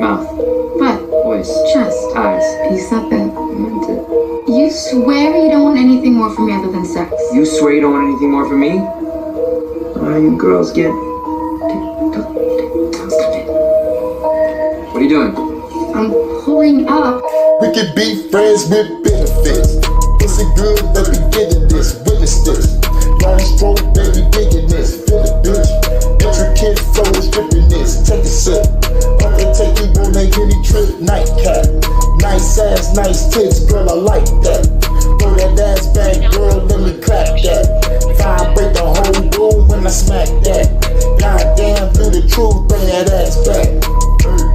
Mouth. Butt. Voice. Chest. Eyes. You said that. Meant it. You swear you don't want anything more from me other than sex? You swear you don't want anything more from me? You girls get... Stop it. What are you doing? I'm pulling up. We could be friends with benefits. Is it good that we getting this? Witness this. Long stroke, baby, digging this. Feel the bitch. Intricate flow, stripping this. Take a sip. I can take you on a Henny trip. Nightcap. Nice ass, nice tits, girl, I like that. Throw that ass back, girl, let me clap that. Vibrate the whole room when I smack that. Goddamn, do the truth, bring that ass back.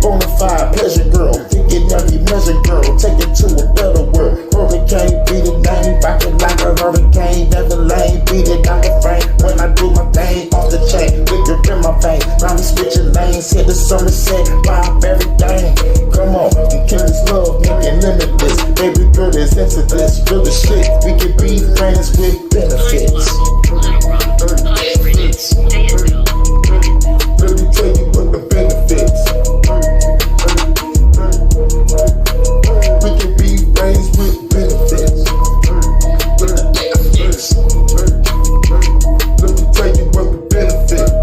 Bonafide pleasure, girl. Thinking every measure, girl. Take it to a better world. Hurricane, beat it, name. Rock it like a hurricane. Never lane, beat it like a frame. When I do my thing, off the chain. Liquor in my vein. Round me switching lanes. Hit the sunset, pop everything. Come on, and kill this love, make it limitless. Baby girl is into this, real as shit. We can be friends with benefits. Let me tell you what the benefits. We can be friends with benefits. Let me tell you what the benefits.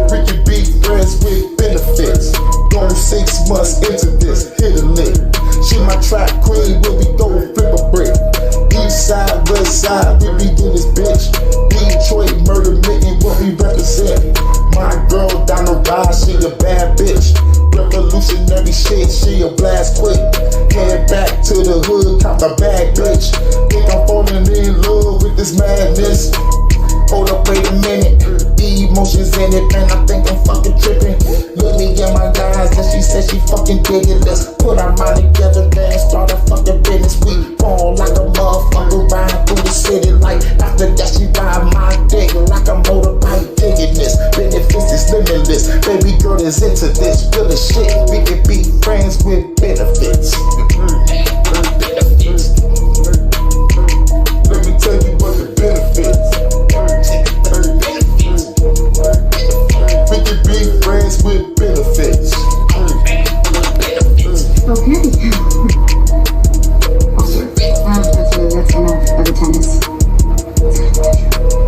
We can be friends with benefits. Going 6 months into this, hit a lick. She my trap queen, where we go flip a brick. East side, west side, we be in this bitch. Detroit murder mitten, what we represent. My girl down the ride, she a bad bitch. Revolutionary shit, she a blast quick. Head back to the hood, cop a bad bitch. Think I'm falling in love with this madness. Hold up, wait a minute. Emotions in it, and I think I'm fucking tripping. Look me in my eyes, and she said she fucking did it. Let's put our mind together, then start a fucking business. We fall like a motherfucker, ride through the city. Like after that, she ride my dick like a motorbike. Digging this, benefits is limitless. Baby girl is into this, feel the shit. We can be friends with benefits. Let me tell you what the benefits. We can be friends with benefits. Okay. That's enough of the tennis.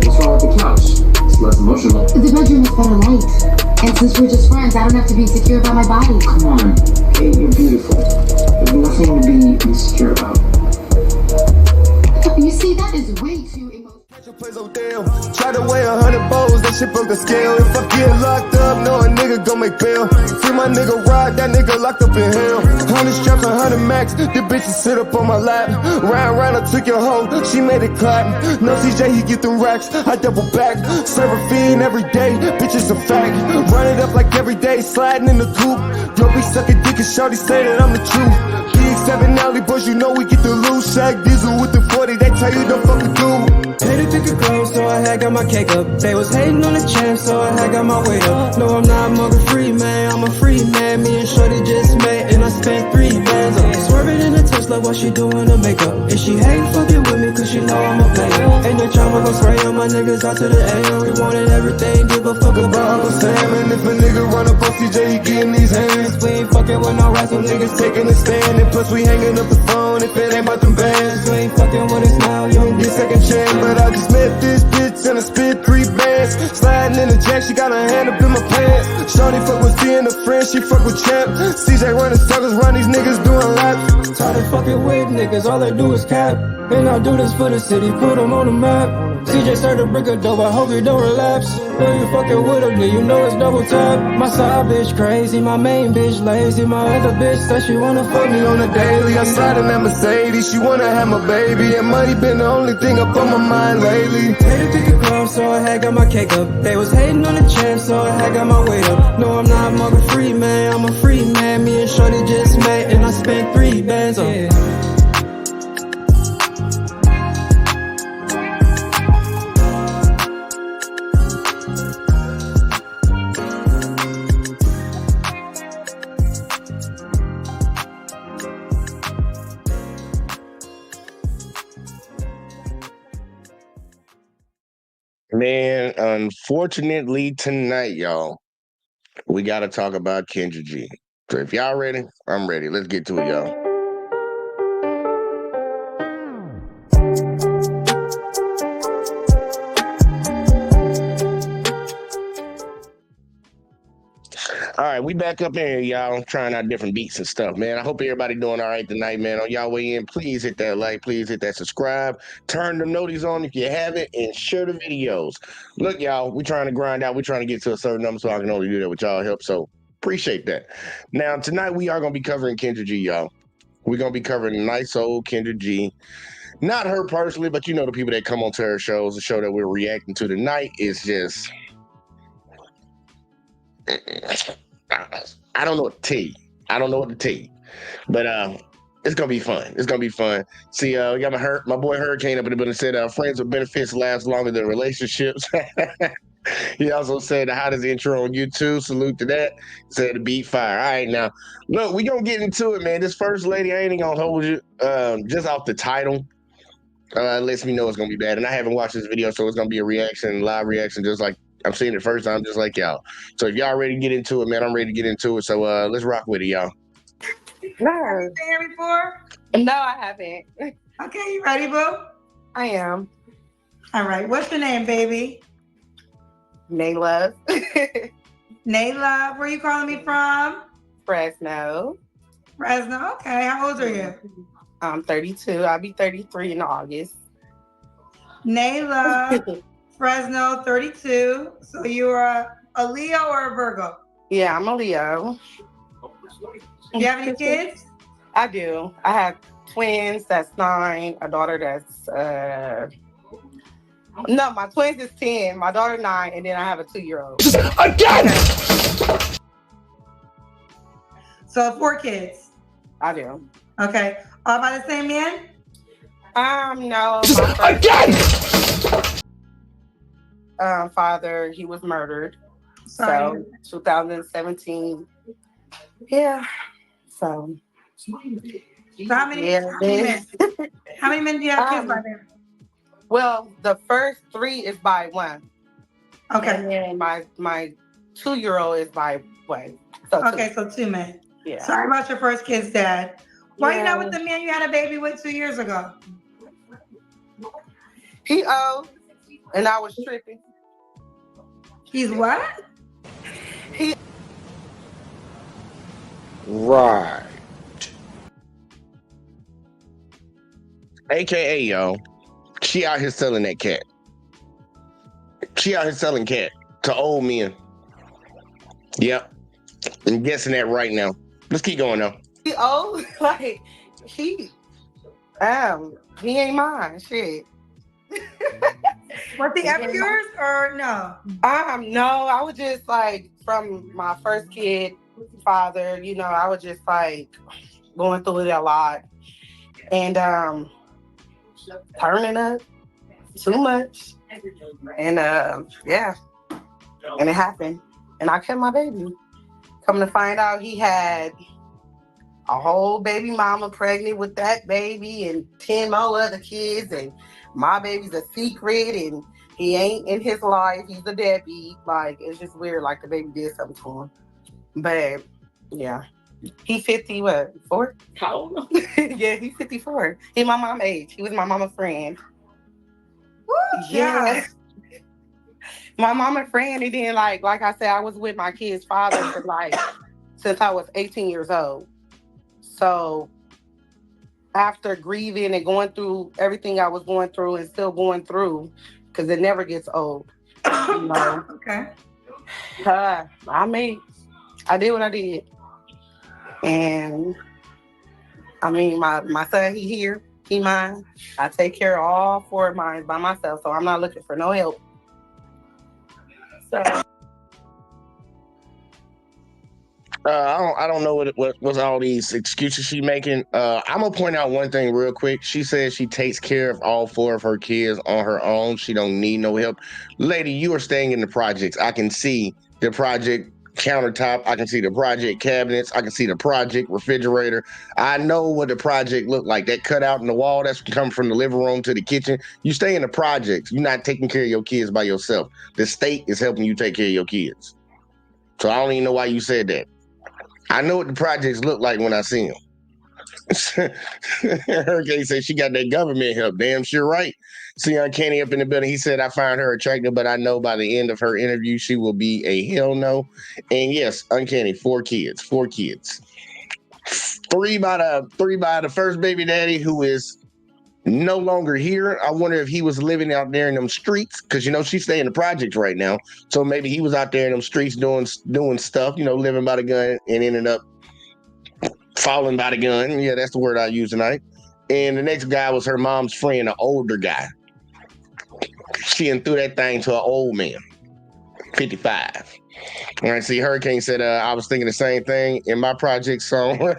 What's wrong with the couch? It's less emotional. The bedroom is better light. And since we're just friends, I don't have to be insecure about my body. Come on. Hey, you're beautiful. There's nothing to be insecure about. You see, that is way too emotional. Try to weigh 100 bowls, that shit broke the scale. If I get locked up, no a nigga gon' make bail. Free my nigga Rod, that nigga locked up in hell. 100 straps, 100 max, the bitches sit up on my lap. Round, I took your hoe, she made it clap. No CJ, he get them racks, I double back. Serve a fiend every day, bitches a fact. Run it up like every day, sliding in the coupe. Yo, be sucking dick and shorty say that I'm the truth. Big 7 alley boys, you know we get the loose. Shaq Diesel with the 40, they tell you don't fuck with dude. Hated took a close, so I had got my cake up. They was hating on the champ, so I had got my weight up. No, I'm not mother free, man, I'm a free man. Me and Shorty just met, and I spent 3 bands up. Swerving in the Tesla while she doing her makeup. And she hate fucking with me, cause she know I'm a player. Ain't no trauma, gon' spray on my niggas out to the AM. We wanted everything, give a fuck about Uncle Sam. And if a nigga run up on CJ, he getting these hands. We ain't fucking with no rats, some niggas Taking a stand, and plus we hanging up the phone if it ain't about them bands. You ain't fucking with us now, you ain't Get second chance, but I just met this bitch and I spit 3 bands. Sliding in the jack, she got her hand up in my pants. Shorty fuck with being a friend, she fuck with champ. CJ running circles, run these niggas doing laps. Tired of fucking with niggas, all they do is cap. And I do this for the city, put them on the map. CJ started to break a dope, I hope you don't relapse. When you fucking with him, then you know it's double tap. My side bitch crazy, my main bitch lazy. My other bitch said she wanna fuck me on the daily. I slide in that Mercedes, she wanna have my baby. And money been the only thing up on my mind lately. Hated took a club, so I had got my cake up. They was hating on the champ, so I had got my weight up. No, I'm not mother free, man, I'm a free man. Me and Shorty just met, and I spent 3 bands on. Man, unfortunately tonight, y'all, we got to talk about Kendra G. So if y'all ready, I'm ready. Let's get to it, y'all. All right, we back up in here, y'all, trying out different beats and stuff, man. I hope everybody doing all right tonight, man. On y'all way in, please hit that like, please hit that subscribe, turn the notices on if you haven't, and share the videos. Look, y'all, we trying to grind out. We trying to get to a certain number, so I can only do that with y'all help. So appreciate that. Now, tonight we are going to be covering Kendra G, y'all. We're going to be covering nice old Kendra G. Not her personally, but you know the people that come onto her shows. The show that we're reacting to tonight is just... I don't know what to tell you. I don't know what to tell you. But it's gonna be fun. It's gonna be fun. See, we got my boy Hurricane up in the building said friends with benefits last longer than relationships. He also said the hottest intro on YouTube. Salute to that. Said the beat fire. All right, now look, we gonna get into it, man. This first lady, I ain't even gonna hold you. Just off the title, lets me know it's gonna be bad. And I haven't watched this video, so it's gonna be a reaction, live reaction, just like I'm seeing it first time, just like y'all. So if y'all ready to get into it, man, I'm ready to get into it. So let's rock with it, y'all. No. Have you been here before? No, I haven't. Okay, you ready, boo? I am. All right, what's your name, baby? Nayla. Nayla, where you calling me from? Fresno. Fresno, okay. How old are you? I'm 32. I'll be 33 in August. Nayla, Fresno, 32. So you're a Leo or a Virgo? Yeah, I'm a Leo. Do you have any kids? I do. I have twins that's 9, a daughter that's no, my twins is 10, my daughter 9, and then I have a 2-year-old. Again! So 4 kids. I do. Okay. All by the same man? No. My first father, he was murdered. Sorry. So 2017. Yeah. So how many men? How many men do you have kids by there? Well, the first 3 is by one. Okay. And then my 2-year-old is by one. So okay, so 2 men. Yeah. Sorry about your first kid's dad. Why you not with the man you had a baby with 2 years ago? He old, and I was tripping. He's what? Right. AKA, yo, she out here selling that cat. She out here selling cat to old men. Yep. I'm guessing that right now. Let's keep going now. He old, like he ain't mine. Shit. Was he ever yours or no? No, I was just like from my first kid father, you know, I was just like going through it a lot. And turning up too much. And yeah. And it happened. And I kept my baby. Coming to find out he had a whole baby mama pregnant with that baby and 10 more other kids, and my baby's a secret and he ain't in his life. He's a deadbeat. Like, it's just weird, like the baby did something to him. But yeah. He 50, what, 4? How old? Yeah, he's 54. He my mama age. He was my mama friend. Woo, yeah. My mama friend, and then like I said, I was with my kid's father for like since I was 18 years old. So after grieving and going through everything I was going through and still going through, because it never gets old. You know? Okay. I did what I did. And I mean, my son, he here, he mine. I take care of all 4 of mine by myself, so I'm not looking for no help. So I don't know what's all these excuses she making. I'm gonna point out one thing real quick. She says she takes care of all 4 of her kids on her own. She don't need no help. Lady, you are staying in the projects. I can see the project countertop. I can see the project cabinets. I can see the project refrigerator. I know what the project look like. That cutout in the wall that's coming from the living room to the kitchen. You stay in the projects. You're not taking care of your kids by yourself. The state is helping you take care of your kids. So I don't even know why you said that. I know what the projects look like when I see them. Hurricane said she got that government help. Damn sure right. See Uncanny up in the building. He said, I find her attractive, but I know by the end of her interview, she will be a hell no. And yes, Uncanny, 4 kids. 3 by the first baby daddy who is no longer here. I wonder if he was living out there in them streets, because she stay in the projects right now. So maybe he was out there in them streets doing stuff, living by the gun, and ended up falling by the gun. Yeah, that's the word I use tonight. And the next guy was her mom's friend, an older guy. She threw that thing to an old man, 55. All right, see, Hurricane said, I was thinking the same thing in my project song.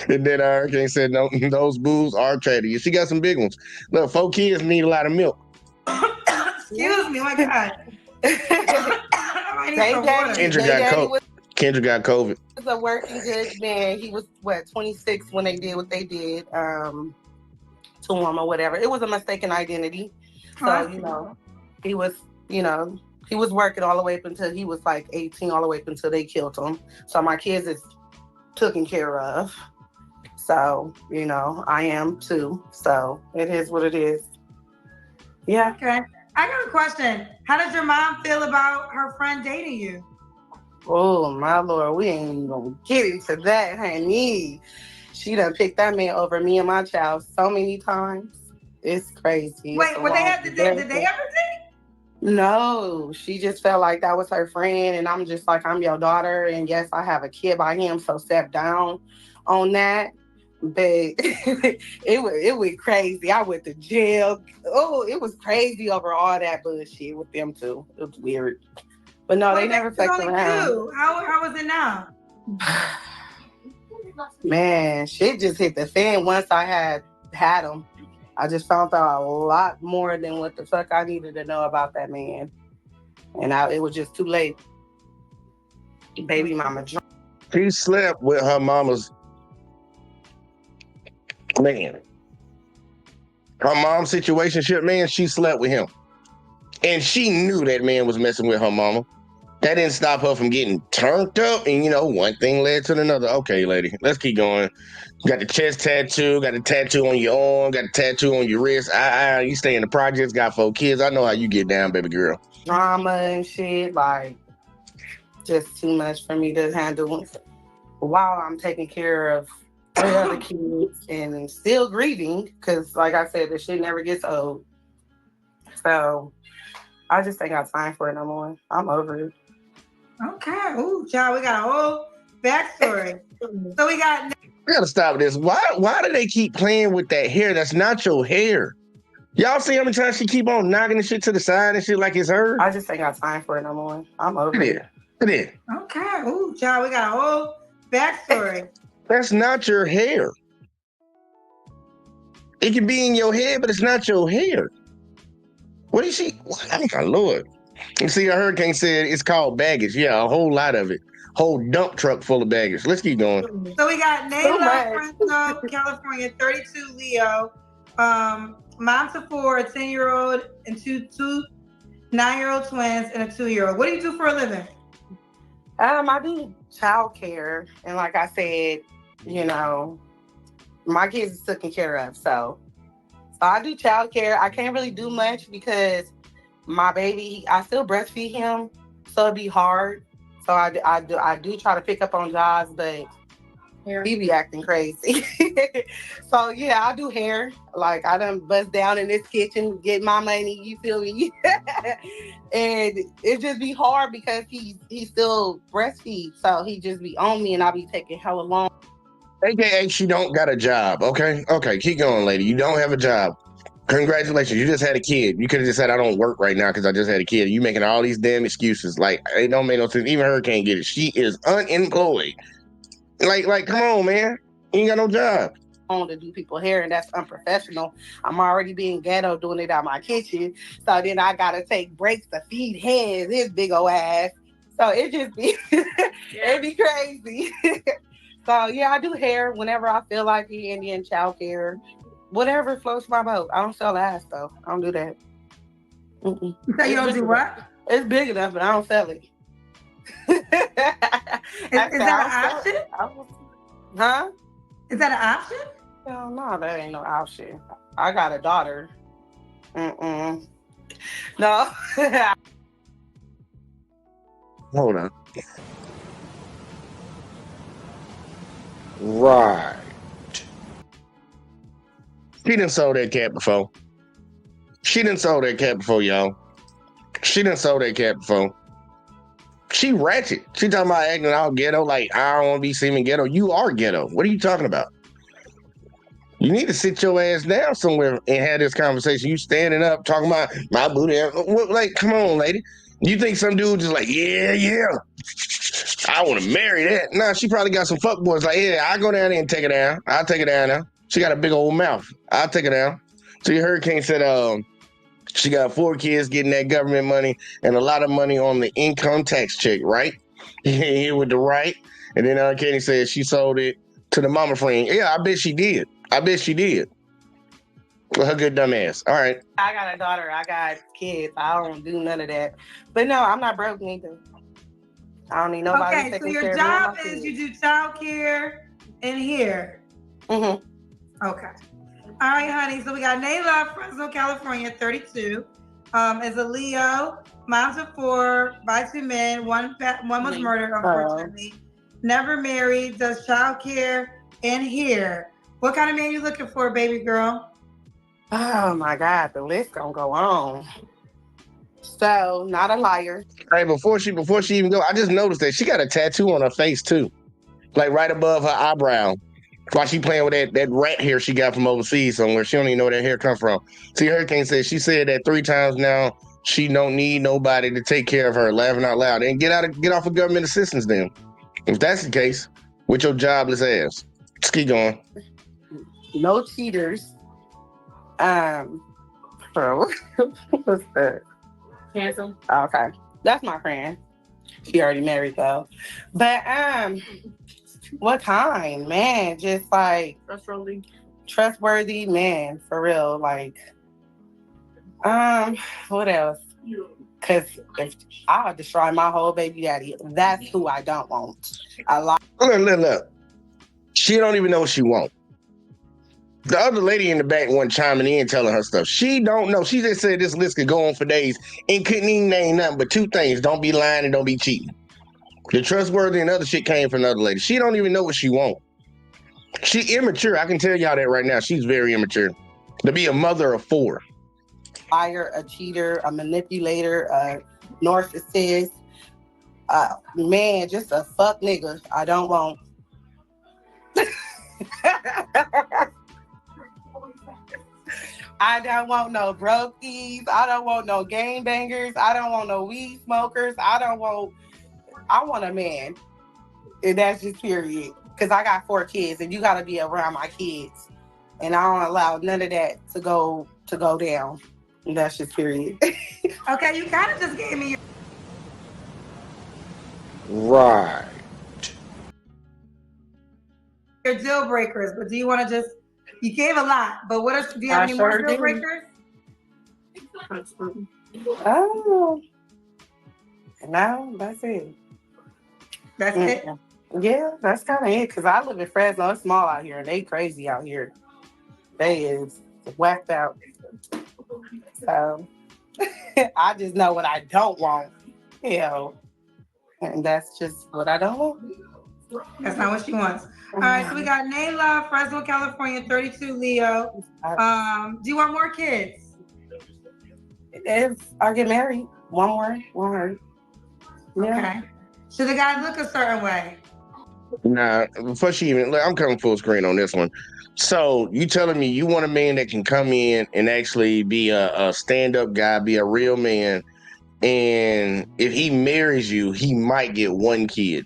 And then Hurricane said, no, those boos are attractive. She got some big ones. Look, 4 kids need a lot of milk. Excuse me, my God. I need some water. Kendra got COVID. He was a working good man. He was 26 when they did what they did to him or whatever. It was a mistaken identity. So, he was working all the way up until he was like 18, all the way up until they killed him. So my kids is taken care of. So, I am too. So it is what it is. Yeah. Okay. I got a question. How does your mom feel about her friend dating you? Oh, my Lord. We ain't even gonna get into that, honey. She done picked that man over me and my child so many times. It's crazy. Wait, did they ever date? No, she just felt like that was her friend, and I'm just like, I'm your daughter, and yes, I have a kid by him, so step down on that. But it went crazy. I went to jail. Oh, it was crazy over all that bullshit with them too. It was weird. But no, they never fucked around. How was it now? Man, shit just hit the fan once I had him. I just found out a lot more than what the fuck I needed to know about that man. And it was just too late. Baby mama drunk. She slept with her mama's man. Her mom's situationship man, she slept with him. And she knew that man was messing with her mama. That didn't stop her from getting turned up. And, one thing led to another. Okay, lady, let's keep going. You got the chest tattoo, got the tattoo on your arm, got the tattoo on your wrist. You stay in the projects, got 4 kids. I know how you get down, baby girl. Drama and shit, like, just too much for me to handle while I'm taking care of 3 other kids and still grieving, because, like I said, the shit never gets old. So, I just ain't got time for it no more. I'm over it. Okay. Ooh, child, we got a whole backstory. So we gotta stop this. Why do they keep playing with that hair? That's not your hair. Y'all see how many times she keep on knocking the shit to the side and shit like it's her? I just ain't got time for it no more. I'm over it. Okay. Ooh, child, we got a whole backstory. That's not your hair. It can be in your head, but it's not your hair. What is she? Oh my Lord. You see, a Hurricane said it's called baggage. Yeah, a whole lot of it. Whole dump truck full of baggage. Let's keep going. So we got Nayla, Fresno, California, 32, Leo. Mom to 4, a 10-year-old, and two 9-year-old twins, and a 2-year-old. What do you do for a living? I do childcare, and like I said, my kids is taken care of. So I do childcare. I can't really do much because my baby, I still breastfeed him, so it'd be hard. So I do try to pick up on jobs, but he be acting crazy. So yeah, I do hair. Like I done bust down in this kitchen, get my money, you feel me? And it just be hard because he still breastfeeds. So he just be on me and I be taking hella long. AKA she don't got a job. Okay, keep going, lady. You don't have a job. Congratulations, you just had a kid. You could have just said, I don't work right now because I just had a kid. You making all these damn excuses. Like, it don't make no sense. Even her can't get it. She is unemployed. Like, come on, man. You ain't got no job. To do people hair, and that's unprofessional. I'm already being ghetto doing it out my kitchen. So then I gotta take breaks to feed his big old ass. So it just be it be crazy. So yeah, I do hair whenever I feel like it, and then childcare. Whatever floats my boat. I don't sell ass though. I don't do that. So you don't do what? It's big enough, but I don't sell it. Is that an option? Huh? Is that an option? Hell no, that ain't no option. I got a daughter. Mm-mm. No. Hold on. Right. She done sold that cat before. She done sold that cat before, y'all. She done sold that cat before. She ratchet. She talking about acting all ghetto, like I don't want to be seeming ghetto. You are ghetto. What are you talking about? You need to sit your ass down somewhere and have this conversation. You standing up talking about my booty. Like, come on, lady. You think some dude just like, yeah, I want to marry that? Nah, she probably got some fuckboys like, yeah, I go down there and take it down. I'll take it down now. She got a big old mouth. I'll take it down. So your Hurricane said, she got 4 kids getting that government money and a lot of money on the income tax check, right? Here with the right. And then Katie said she sold it to the mama friend. Yeah, I bet she did. Well, her good dumb ass. All right. I got a daughter. I got kids. I don't do none of that. But no, I'm not broke neither. I don't need nobody Okay, so taking your care job of me. is you do child care in here. Mm-hmm. Okay. All right, honey. So we got Nayla, Fresno, California, 32. Is a Leo, mom's of 4, by 2 men. One was murdered, unfortunately. Never married, does child care in here. What kind of man you looking for, baby girl? Oh my God, the list gonna go on. So, not a liar. Hey, before she even go, I just noticed that she got a tattoo on her face too, like right above her eyebrow. While she playing with that rat hair she got from overseas somewhere. She don't even know where that hair come from. See, Hurricane said she said that 3 times now. She don't need nobody to take care of her. Laughing out loud. And get off of government assistance then. If that's the case, with your jobless ass. Just keep going. No cheaters. Bro, what's that? Handsome. Okay, that's my friend. She already married though. But what kind, man? Just like trustworthy man, for real. Like, what else? Because if I'll destroy my whole baby daddy, that's who I don't want. Look. She don't even know what she wants. The other lady in the back wasn't chiming in telling her stuff. She don't know. She just said this list could go on for days and couldn't even name nothing but 2 things. Don't be lying and don't be cheating. The trustworthy and other shit came from the other lady. She don't even know what she wants. She immature. I can tell y'all that right now. She's very immature. To be a mother of 4. Liar, a cheater, a manipulator, a narcissist, man, just a fuck nigga. I don't want. I don't want no brokies. I don't want no game bangers. I don't want no weed smokers. I want a man. And that's just period. Because I got 4 kids and you got to be around my kids. And I don't allow none of that to go down. And that's just period. Okay, you kind of just gave me Right. your deal breakers, but do you want to just, you gave a lot, but what else, do you have any more deal breakers? Oh. No, that's it. That's it? Yeah, that's kind of it. Because I live in Fresno. It's small out here. And they crazy out here. They is whacked out. So, I just know what I don't want. You know. And that's just what I don't want. That's not what she wants. All right, so we got Nayla, Fresno, California, 32, Leo. Do you want more kids? If I get married, one more. Yeah. Okay. Should the guy look a certain way? Nah, before she even, look, I'm coming full screen on this one. So you telling me you want a man that can come in and actually be a stand-up guy, be a real man, and if he marries you, he might get 1 kid.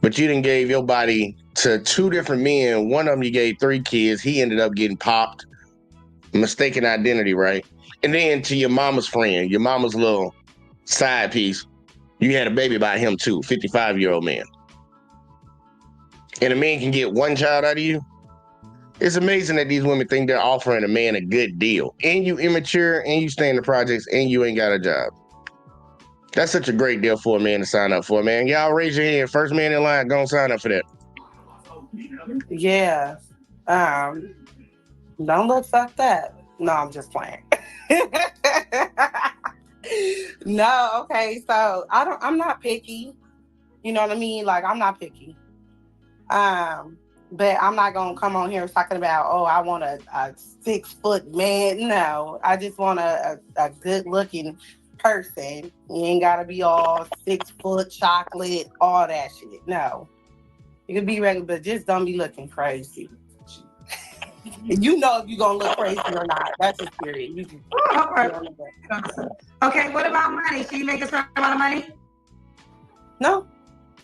But you done gave your body to 2 different men. One of them you gave 3 kids. He ended up getting popped. Mistaken identity, right? And then to your mama's friend, your mama's little side piece, you had a baby by him too, 55-year-old man. And a man can get 1 child out of you. It's amazing that these women think they're offering a man a good deal. And you immature, and you stay in the projects, and you ain't got a job. That's such a great deal for a man to sign up for, man. Y'all raise your hand. First man in line, go sign up for that. Yeah. Don't look fucked up. No, I'm just playing. No, okay. So I'm not picky. You know what I mean? Like, I'm not picky. But I'm not gonna come on here talking about, oh, I want a 6 foot man. No, I just want a good looking person. You ain't gotta be all 6 foot chocolate, all that shit. No. You can be regular, but just don't be looking crazy. You know if you're gonna look crazy or not. That's just period. You just, Okay, what about money? Should you make a certain amount of money? No,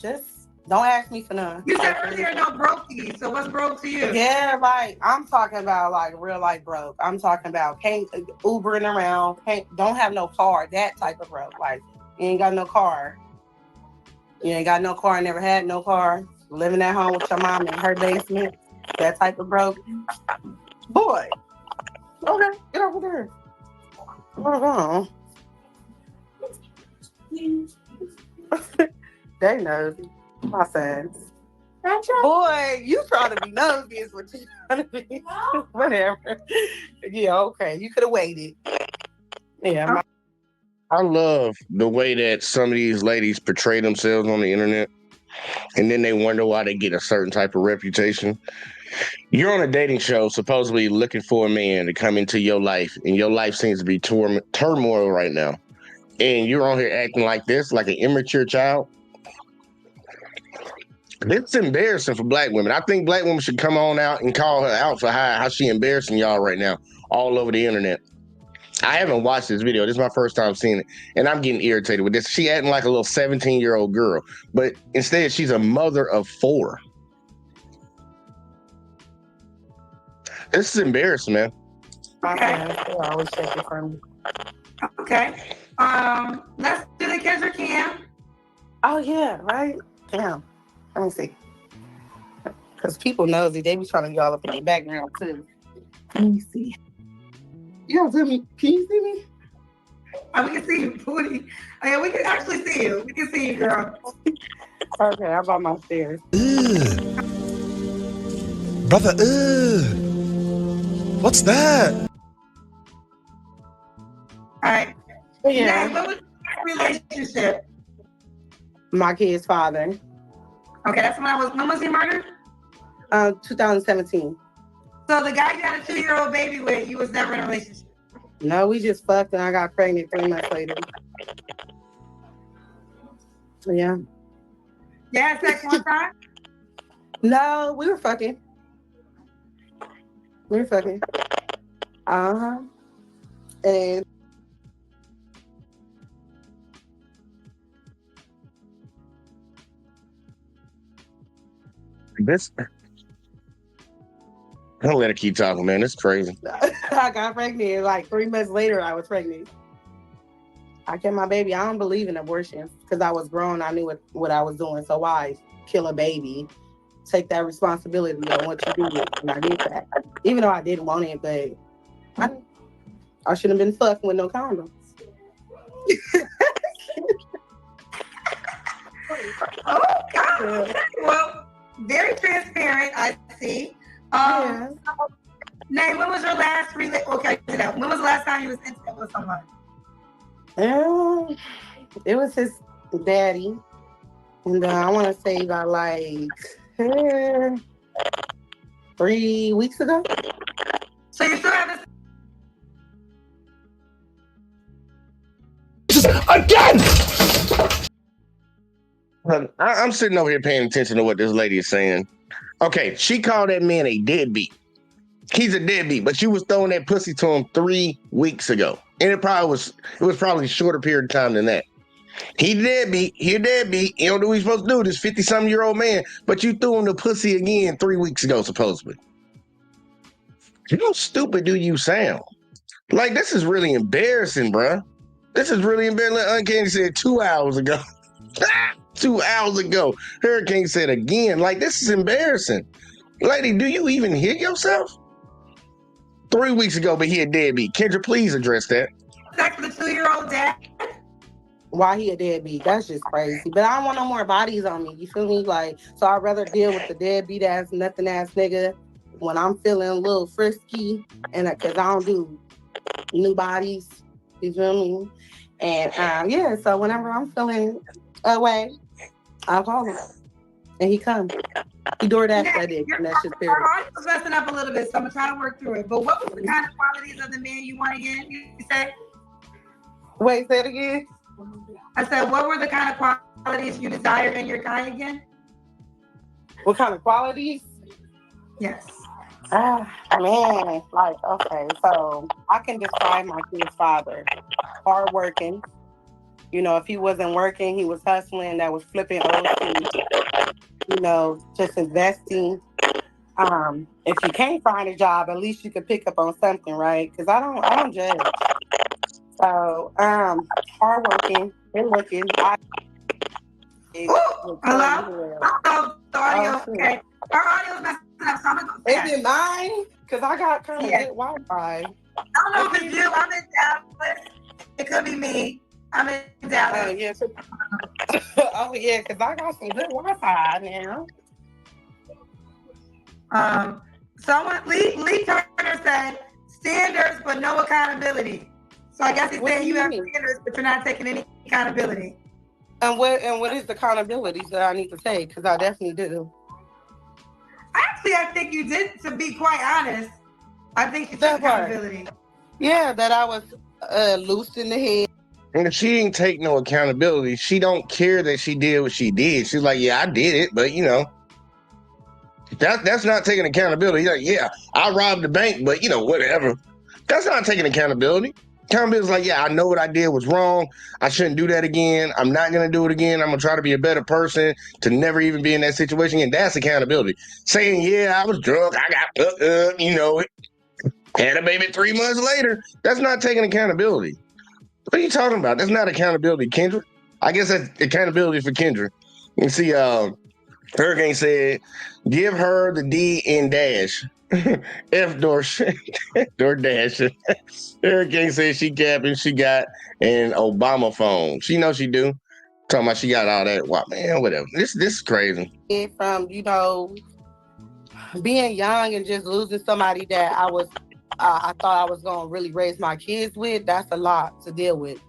just don't ask me for none. You said earlier no broke to you, so what's broke to you? Yeah, like I'm talking about like real life broke. I'm talking about can't Ubering around, don't have no car, that type of broke. Like you ain't got no car. You ain't got no car, never had no car, living at home with your mom in her basement, that type of broke. Boy, okay, get over there. They nosy. My sons. Boy, you trying to be nosy is what you trying to be. Whatever. Yeah, okay. You could have waited. Yeah. I love the way that some of these ladies portray themselves on the internet, and then they wonder why they get a certain type of reputation. You're on a dating show, supposedly looking for a man to come into your life, and your life seems to be turmoil right now. And you're on here acting like this, like an immature child. It's embarrassing for black women. I think black women should come on out and call her out for how she embarrassing y'all right now all over the internet. I haven't watched this video. This is my first time seeing it, and I'm getting irritated with this. She acting like a little 17-year-old girl, but instead she's a mother of 4. This is embarrassing, man. Okay. Let's do the Kendra Cam. Oh yeah, right. Damn. Let me see. Because people nosy, they be trying to get all up in their background too. Let me see. You gonna tell me? Can you see me? Oh, we can see you, booty. Oh, yeah, we can actually see you. We can see you, girl. Okay, I'm on my stairs. Brother, what's that? All right. Yeah. Now, what was your relationship? My kid's father. Okay, that's when was he murdered? 2017. So the guy you had a 2-year-old baby with, you was never in a relationship? No, we just fucked and I got pregnant 3 months later. So yeah. You had sex one time? No, we were fucking. Uh-huh. And this, don't let her keep talking, man. It's crazy. I got pregnant. Like 3 months later, I was pregnant. I kept my baby. I don't believe in abortion because I was grown. I knew what I was doing. So why kill a baby? Take that responsibility on what you do. And I did that. Even though I didn't want it, but I shouldn't have been fucking with no condoms. Oh, God. Well, very transparent, I see. Yeah. Nay, when was your last when was the last time you was intimate with someone? It was his daddy. And I want to say about like 3 weeks ago. So you still have this again? I'm sitting over here paying attention to what this lady is saying. Okay, she called that man a deadbeat. He's a deadbeat, but you was throwing that pussy to him 3 weeks ago. And it was probably a shorter period of time than that. He deadbeat. You don't do what he's supposed to do, this 50-something-year-old man, but you threw him the pussy again 3 weeks ago, supposedly. How stupid do you sound? Like, this is really embarrassing, bruh. This is really embarrassing. Like Uncanny said 2 hours ago. 2 hours ago. Hurricane said again. Like, this is embarrassing. Lady, do you even hear yourself? 3 weeks ago, but he a deadbeat. Kendra, please address that. Sex with a 2-year-old dad? Why he a deadbeat? That's just crazy. But I don't want no more bodies on me. You feel me? Like, so I'd rather deal with the deadbeat ass, nothing ass nigga when I'm feeling a little frisky, and because I don't do new bodies. You feel me? And yeah, so whenever I'm feeling away, I'll call him, and he comes. He DoorDash that dick, and that's just Our period. audio was messing up a little bit, so I'm gonna try to work through it. But what was the kind of qualities of the man you want again? You said. Wait, say it again. I said, what were the kind of qualities you desire in your guy again? What kind of qualities? Yes. Man, like, okay, so I can describe my kid's father. Hardworking. You know, if he wasn't working, he was hustling, that was flipping old shoes, you know, just investing. If you can't find a job, at least you could pick up on something, right? Because I don't judge. So, hardworking, good looking. Hello? Oh, the audio. Oh, shit. Okay. Our audio is messing up, so I'm gonna go Is fast. it mine? Because I got kind of good Wi-Fi. I don't know if it's you. I'm in Dallas. It could be me. I'm in Dallas. Oh, yeah. Oh, yeah, because I got some good Wi-Fi now. Someone, Lee Turner said, standards but no accountability. So I guess he's saying you have standards, but you're not taking any accountability. And what is the accountabilities that I need to take? Because I definitely do. Actually, I think you did, to be quite honest. I think you took accountability. Yeah, that I was loose in the head. And if she didn't take no accountability, she don't care that she did what she did. She's like, yeah, I did it, but you know, that's not taking accountability. Like, yeah, I robbed the bank, but you know, whatever. That's not taking accountability. Accountability is like, yeah, I know what I did was wrong. I shouldn't do that again. I'm not gonna do it again. I'm gonna try to be a better person to never even be in that situation. And that's accountability. Saying, yeah, I was drunk, I got hooked up, you know, had a baby 3 months later. That's not taking accountability. What are you talking about? That's not accountability, Kendra. I guess that's accountability for Kendra. You see, Hurricane said, give her the D in dash. F door dash. Hurricane said she capping, she got an Obama phone. She knows she do. Talking about she got all that. Wow, man, whatever. This is crazy. From, you know, being young and just losing somebody that I thought I was gonna really raise my kids with, that's a lot to deal with.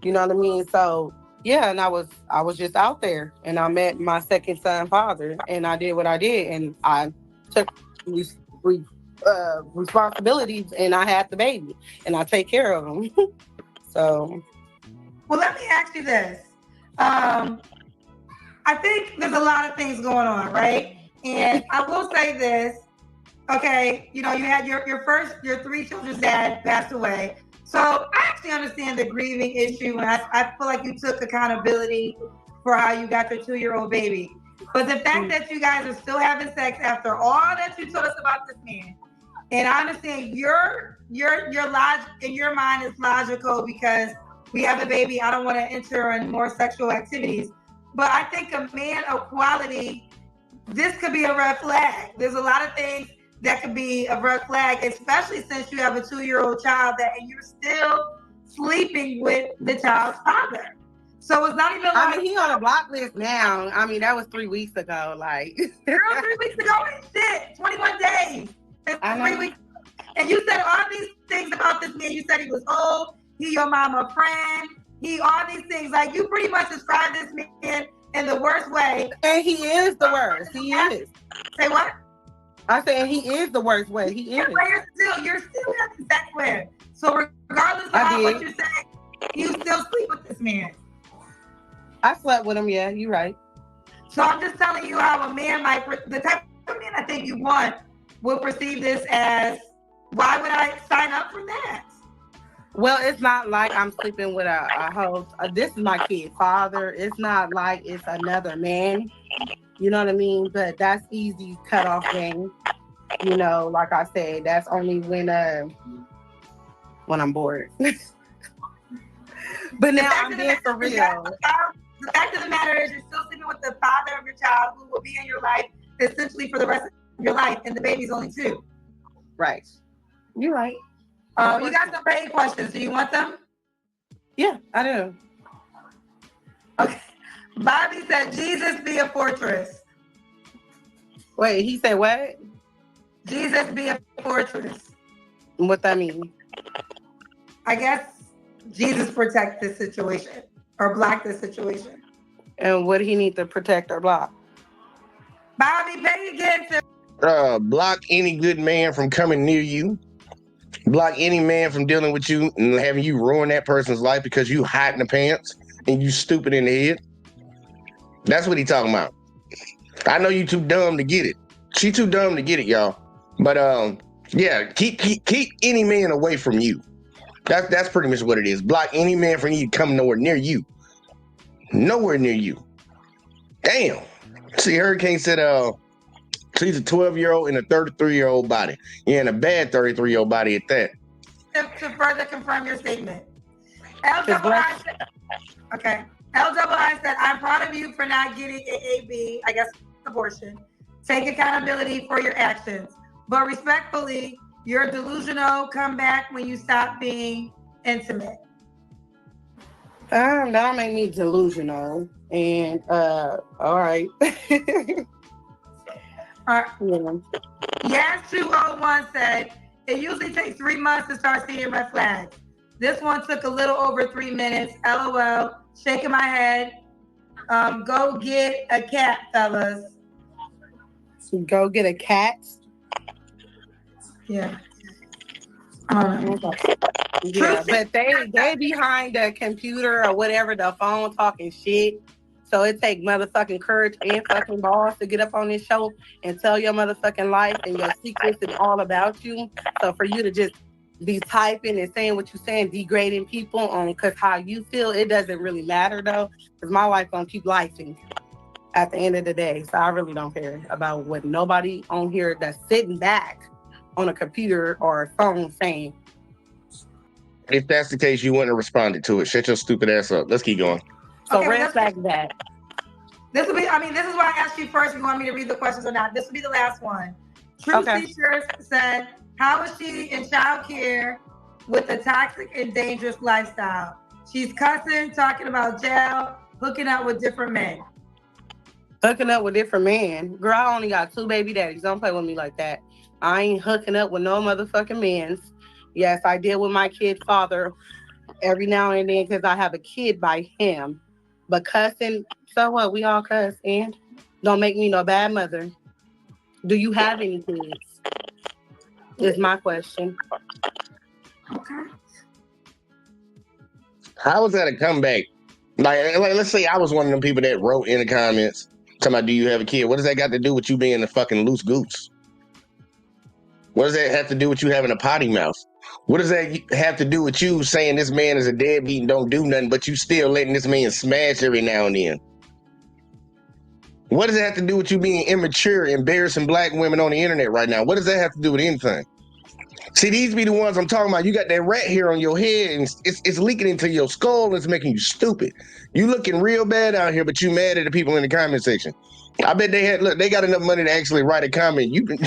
You know what I mean? So yeah, and I was just out there, and I met my second son father, and I did what I did, and I took responsibilities, and I had the baby, and I take care of him. So, well, let me ask you this. I think there's a lot of things going on, right? And I will say this. Okay, you know, you had your three children's dad passed away. So I actually understand the grieving issue, and I feel like you took accountability for how you got your 2-year-old baby. But the fact that you guys are still having sex after all that you told us about this man, and I understand your logic in your mind is logical because we have a baby. I don't want to enter in more sexual activities, but I think a man of quality, this could be a red flag. There's a lot of things that could be a red flag, especially since you have a 2-year-old child and you're still sleeping with the child's father. So it's not even like, I mean, he on a block list now. I mean, that was 3 weeks ago. Like, girl, 3 weeks ago and shit, 21 days. And 3 weeks. And you said all these things about this man. You said he was old, he your mama friend, he all these things. Like, you pretty much described this man in the worst way. And he is the worst. He is. Say what? I said he is the worst way. He is. Yeah, but you're still having sex with. So regardless of what you say, you still sleep with this man. I slept with him. Yeah, you're right. So I'm just telling you how a man might, the type of man I think you want, will perceive this as, why would I sign up for that? Well, it's not like I'm sleeping with a host. This is my kid's father. It's not like it's another man. You know what I mean? But that's easy cut off game. You know, like I said, that's only when I'm bored. But now I'm being for real. The fact of the matter is, you're still sleeping with the father of your child, who will be in your life essentially for the rest of your life, and the baby's only 2. Right. You're right. You got some paid questions. Do you want them? Yeah, I do. Okay. Bobby said, Jesus be a fortress. Wait, he said what? Jesus be a fortress. What that mean? I guess Jesus protect this situation or block this situation. And what do he need to protect or block? Bobby, pay again to Block any good man from coming near you. Block any man from dealing with you and having you ruin that person's life because you hot in the pants and you stupid in the head. That's what he talking about. I know you too dumb to get it. She too dumb to get it, y'all. But yeah, keep any man away from you. That's pretty much what it is. Block any man from you coming nowhere near you. Nowhere near you. Damn. See, Hurricane said she's a 12-year-old in a 33-year-old body. Yeah, and a bad 33-year-old body at that. to further confirm your statement. LII said, okay. LII said, I'm proud of you for not getting AAB, I guess abortion. Take accountability for your actions. But respectfully, you're delusional. Come back when you stop being intimate. That'll make me delusional. And all right. All right. Yeah. Yes, 201 said, it usually takes 3 months to start seeing red flags. This one took a little over 3 minutes. LOL. Shaking my head. Go get a cat, fellas. Go get a cat? Yeah. Yeah, but they behind the computer or whatever, the phone talking shit. So it take motherfucking courage and fucking balls to get up on this show and tell your motherfucking life and your secrets and all about you. So for you to just be typing and saying what you're saying, degrading people on because how you feel, it doesn't really matter though. Because my life gonna keep lifing at the end of the day. So I really don't care about what nobody on here that's sitting back on a computer or a phone saying. If that's the case, you wouldn't have responded to it. Shut your stupid ass up. Let's keep going. So okay, red flag that. This will be, this is why I asked you first if you want me to read the questions or not. This will be the last one. True Teachers said, how is she in childcare with a toxic and dangerous lifestyle? She's cussing, talking about jail, hooking up with different men. Hooking up with different men? Girl, I only got 2 baby daddies. Don't play with me like that. I ain't hooking up with no motherfucking men. Yes, I deal with my kid's father every now and then because I have a kid by him. But cussing, so what? We all cuss, and don't make me no bad mother. Do you have any kids? Is my question. Okay. How is that a comeback? Like, let's say I was one of them people that wrote in the comments talking about, do you have a kid? What does that got to do with you being a fucking loose goose? What does that have to do with you having a potty mouth? What does that have to do with you saying this man is a deadbeat and don't do nothing, but you still letting this man smash every now and then? What does that have to do with you being immature, embarrassing black women on the internet right now? What does that have to do with anything? See, these be the ones I'm talking about. You got that rat hair on your head and it's leaking into your skull and it's making you stupid. You looking real bad out here, but you mad at the people in the comment section. I bet they got enough money to actually write a comment. You can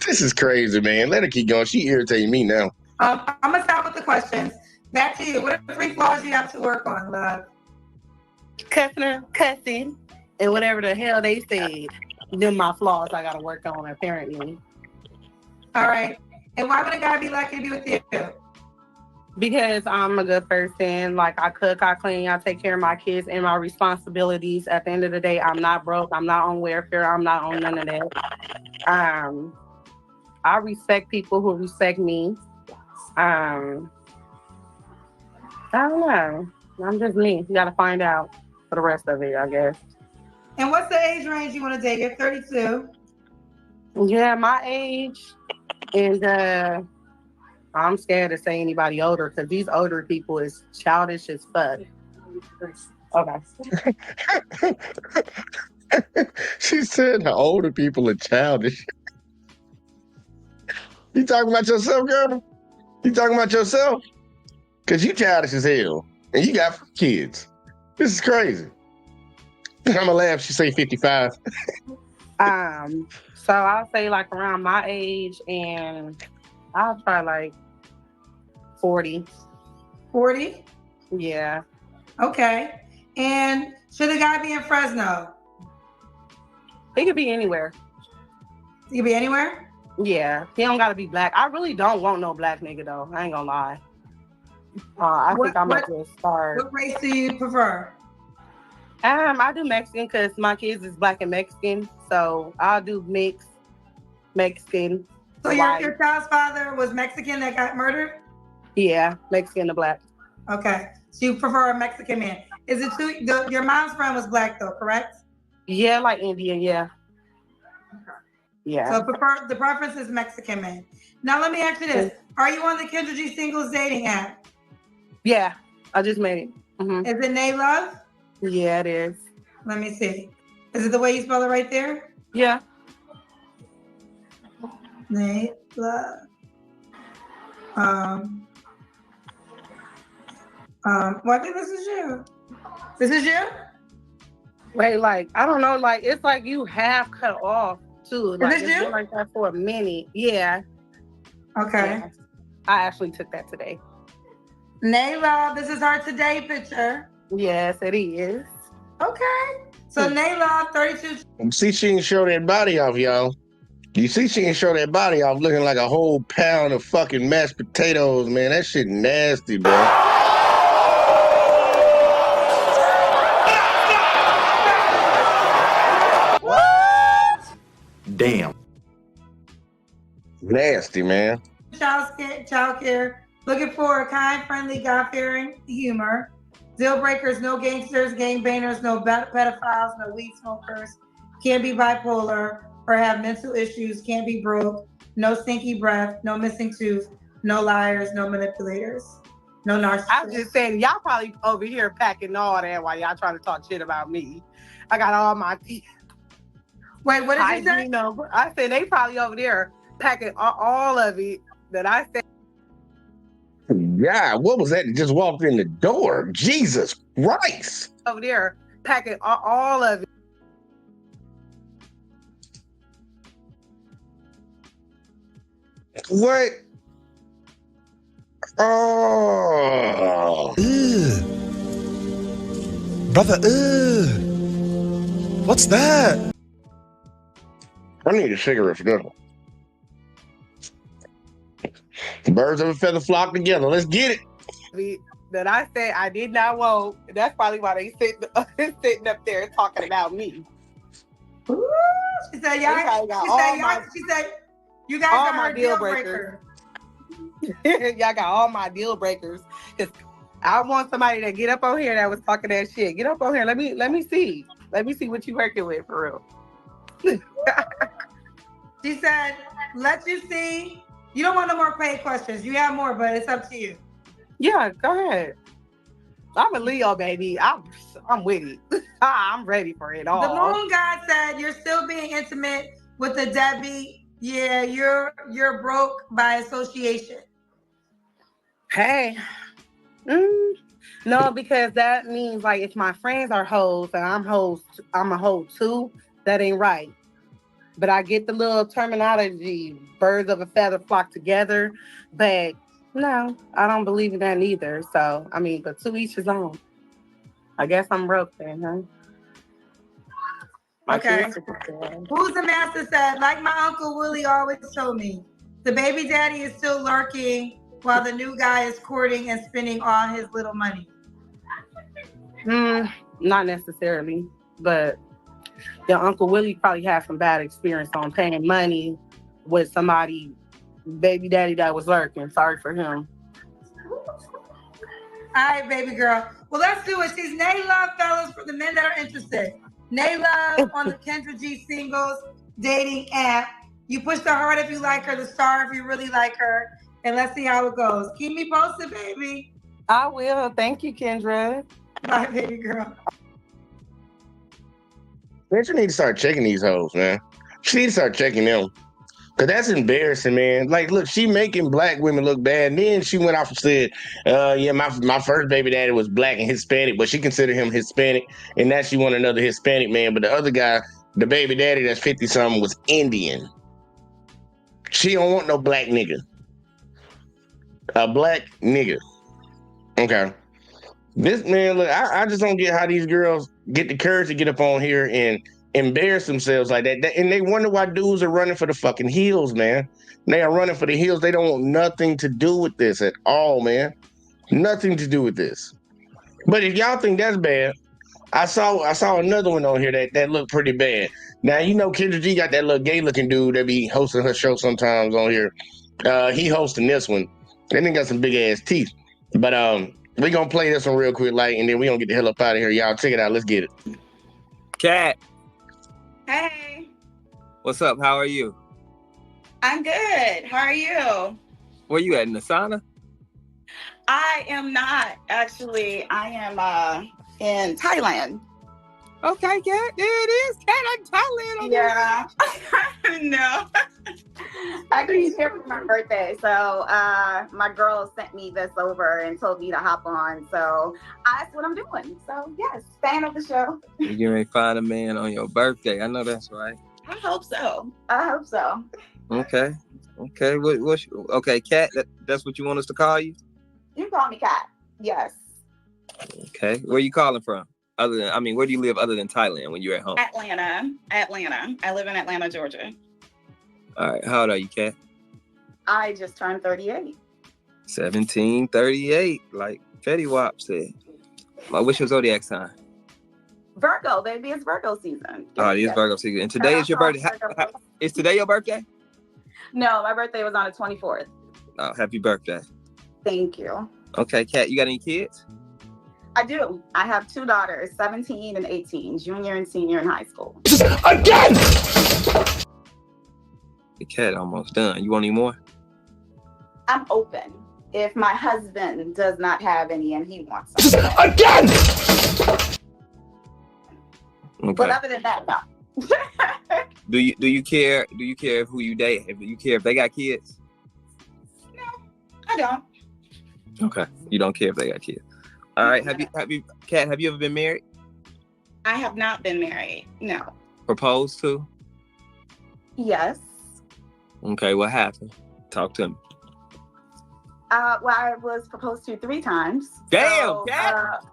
this is crazy, man. Let her keep going. She irritating me now. I'm gonna start with the questions. Back to you. What are 3 flaws you have to work on, love? Cussing, and whatever the hell they said. Them my flaws I gotta work on, apparently. All right. And why would a guy be lucky to be with you? Because I'm a good person. Like, I cook, I clean, I take care of my kids and my responsibilities. At the end of the day, I'm not broke. I'm not on welfare. I'm not on none of that. I respect people who respect me. I don't know. I'm just me. You got to find out for the rest of it, I guess. And what's the age range you want to date? You're 32. Yeah, my age. And I'm scared to say anybody older because these older people is childish as fuck. Okay. She said the older people are childish. You talking about yourself, girl? You talking about yourself? Because you childish as hell. And you got kids. This is crazy. I'm going to laugh. She say 55. So I'll say like around my age, and I'll try like 40. 40? Yeah. Okay. And should the guy be in Fresno? He could be anywhere. He could be anywhere? Yeah, he don't gotta be black. I really don't want no black nigga though. I ain't gonna lie. I think I'm gonna just start. What race do you prefer? I do Mexican because my kids is black and Mexican, so I'll do mixed Mexican. So your child's father was Mexican that got murdered? Yeah, Mexican to black. Okay, so you prefer a Mexican man. Is it too? Your mom's friend was black though, correct? Yeah, like Indian. Yeah. Yeah. So the preference is Mexican man. Now let me ask you this: are you on the Kendra G Singles dating app? Yeah, I just made it. Mm-hmm. Is it Nay Love? Yeah, it is. Let me see. Is it the way you spell it right there? Yeah. Nay Love. Well, I think this is you. This is you? Wait, like, I don't know, like, it's like you have cut off, too. Like, is this it's you? been like that for a minute. Yeah. Okay. Yeah. I actually took that today. Nay Love, this is our today picture. Yes, it is. Okay. So Nay Love, 32. See, she didn't show that body off, y'all. You see, she didn't show that body off looking like a whole pound of fucking mashed potatoes, man. That shit nasty, bro. What? Damn. Nasty, man. Child care. Looking for a kind, friendly, God-fearing humor. Deal breakers, no gangsters, gangbangers, no pedophiles, no weed smokers. Can't be bipolar or have mental issues. Can't be broke. No stinky breath. No missing tooth. No liars. No manipulators. No narcissists. I'm just saying, y'all probably over here packing all that while y'all trying to talk shit about me. I got all my teeth. Wait, what did you say? You know, I said they probably over there packing all of it that I said. God, what was that that just walked in the door? Jesus Christ. Over there packing all of it. What? Oh. Brother, what's that? I need a cigarette for this one. Birds of a feather flock together. Let's get it. That I said I did not want. That's probably why they sitting up there talking about me. Ooh, she said, she said, you guys are my deal breaker. Y'all got all my deal breakers. Cause I want somebody to get up on here that was talking that shit. Get up on here. Let me see. Let me see what you working with for real. She said, let you see. You don't want no more paid questions. You have more, but it's up to you. Yeah, go ahead. I'm a Leo, baby. I'm with it. I'm ready for it all. The moon god said you're still being intimate with the deadbeat. Yeah, you're broke by association. Hey. No, because that means like if my friends are hoes and I'm a hoe too, that ain't right. But I get the little terminology, birds of a feather flock together. But no, I don't believe in that neither. So, I mean, but to each his own. I guess I'm broke then, huh? Okay. Who's the master said, like my Uncle Willie always told me, the baby daddy is still lurking while the new guy is courting and spending all his little money. Not necessarily, but your Uncle Willie probably had some bad experience on paying money with somebody, baby daddy that was lurking. Sorry for him. All right, baby girl. Well, let's do it. She's Nay Love, fellas, for the men that are interested. Nay Love on the Kendra G Singles dating app. You push the heart if you like her, the star if you really like her, and let's see how it goes. Keep me posted, baby. I will. Thank you, Kendra. Bye, baby girl. Man, you need to start checking these hoes, man. She need to start checking them. Cause that's embarrassing, man. Like, look, she making black women look bad. And then she went off and said, yeah, my first baby daddy was black and Hispanic, but she considered him Hispanic. And now she want another Hispanic man. But the other guy, the baby daddy that's 50-something, was Indian. She don't want no black nigga. A black nigga. Okay. This man, look, I just don't get how these girls get the courage to get up on here and embarrass themselves like that. And they wonder why dudes are running for the fucking heels, man. They are running for the heels. They don't want nothing to do with this at all, man. Nothing to do with this. But if y'all think that's bad, I saw another one on here that looked pretty bad. Now you know Kendra G got that little gay looking dude that be hosting her show sometimes on here. He hosting this one. That nigga got some big ass teeth. But we gonna play this one real quick, like, and then we gonna get the hell up out of here. Y'all check it out. Let's get it. Kat, Hey, what's up? How are you? I'm good. How are you? Where you at, in the sauna? I am not actually. I am in Thailand. Okay, Kat, there it is. Kat, I'm Thailand. Yeah. No. Actually, it's here for my birthday. So my girl sent me this over and told me to hop on. So that's what I'm doing. So yes, fan of the show. You may find a man on your birthday. I know that's right. I hope so. I hope so. Okay. Okay. Okay, Kat, that's what you want us to call you? You can call me Kat. Yes. Okay. Where you calling from? Where do you live other than Thailand when you're at home? Atlanta. I live in Atlanta, Georgia. All right. How old are you, Kat? I just turned 38. 1738, like Fetty Wap said. What's your zodiac sign? Virgo, baby. It's Virgo season. Oh, it is Virgo season. And today is your birthday. Is today your birthday? No, my birthday was on the 24th. Oh, happy birthday. Thank you. Okay, Kat, you got any kids? I do. I have 2 daughters, 17 and 18, junior and senior in high school. Again! The Kat almost done. You want any more? I'm open. If my husband does not have any and he wants some. Again! Okay. But other than that, no. Do you care? Do you care who you date? If you care if they got kids? No, I don't. Okay. You don't care if they got kids. All right. Kat, have you ever been married? I have not been married. No. Proposed to? Yes. Okay. What happened? Talk to me. Well, I was proposed to 3 times. Damn, Kat!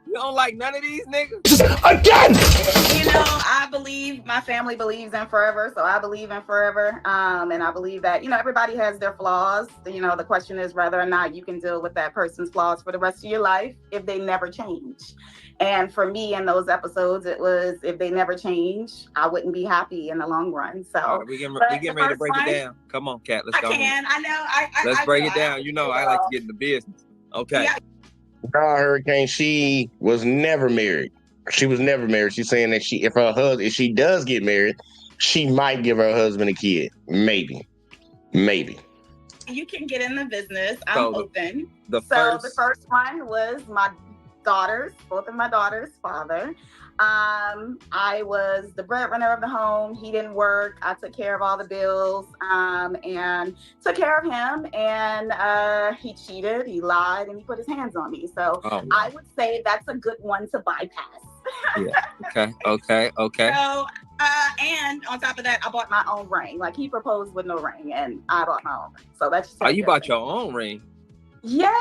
You don't like none of these niggas? Again! You know, I believe, my family believes in forever, so I believe in forever. And I believe that, everybody has their flaws. The question is whether or not you can deal with that person's flaws for the rest of your life if they never change. And for me in those episodes, it was, if they never change, I wouldn't be happy in the long run. So right, we getting ready to break it down. Come on, Kat, let's go. I know. Let's break it down. I like to get into business. Okay. Yeah. Hurricane, she was never married. She was never married. She's saying that if she does get married, she might give her husband a kid. Maybe. You can get in the business. I'm open. The first one was both of my daughters' father. I was the breadwinner of the home. He didn't work. I took care of all the bills, and took care of him. And he cheated, he lied, and he put his hands on me. So I would say that's a good one to bypass. Yeah. Okay. So, and on top of that, I bought my own ring. Like, he proposed with no ring, and I bought my own ring. So that's just you bought your own ring? Yeah.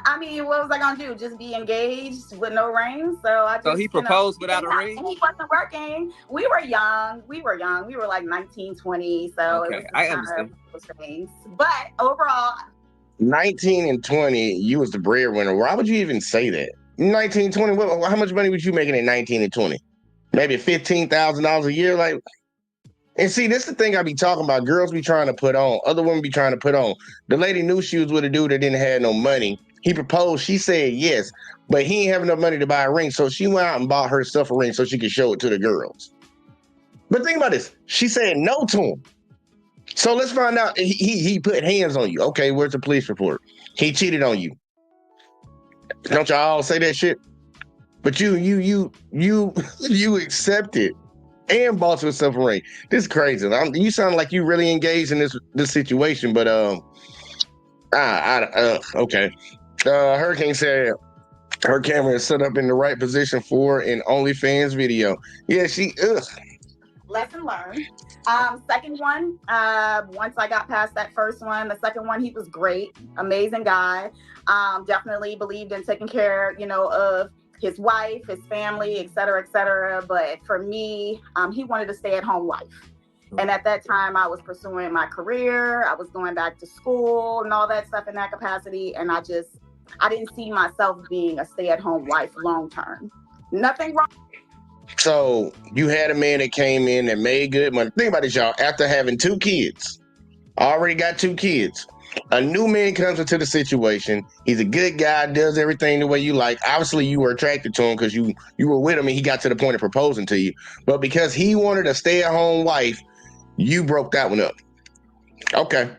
I mean, what was I gonna do? Just be engaged with no ring? So he proposed without a ring? He wasn't working. We were young. We were like 19, 20. So okay, I understand. But overall, 19 and 20, you was the breadwinner. Why would you even say that? 19, 20, how much money was you making at 19 and 20? Maybe $15,000 a year? Like, and see, this is the thing I be talking about. Girls be trying to put on. Other women be trying to put on. The lady knew she was with a dude that didn't have no money. He proposed. She said yes, but he ain't have enough money to buy a ring. So she went out and bought herself a ring so she could show it to the girls. But think about this. She said no to him. So let's find out. He put hands on you. Okay, where's the police report? He cheated on you. Don't y'all all say that shit? But you accept it and bought yourself a ring. This is crazy. You sound like you really engaged in this situation, but okay. Hurricane said her camera is set up in the right position for an OnlyFans video. Yeah, lesson learned. Second one, once I got past that first one, the second one, he was great, amazing guy. Definitely believed in taking care, of his wife, his family, et cetera, et cetera. But for me, he wanted a stay-at-home wife. And at that time, I was pursuing my career. I was going back to school and all that stuff in that capacity. And I didn't see myself being a stay-at-home wife long-term. Nothing wrong. So you had a man that came in and made good money. Think about this, y'all. After having 2 kids, already got 2 kids, a new man comes into the situation. He's a good guy, does everything the way you like. Obviously, you were attracted to him because you were with him and he got to the point of proposing to you. But because he wanted a stay-at-home wife, you broke that one up. Okay.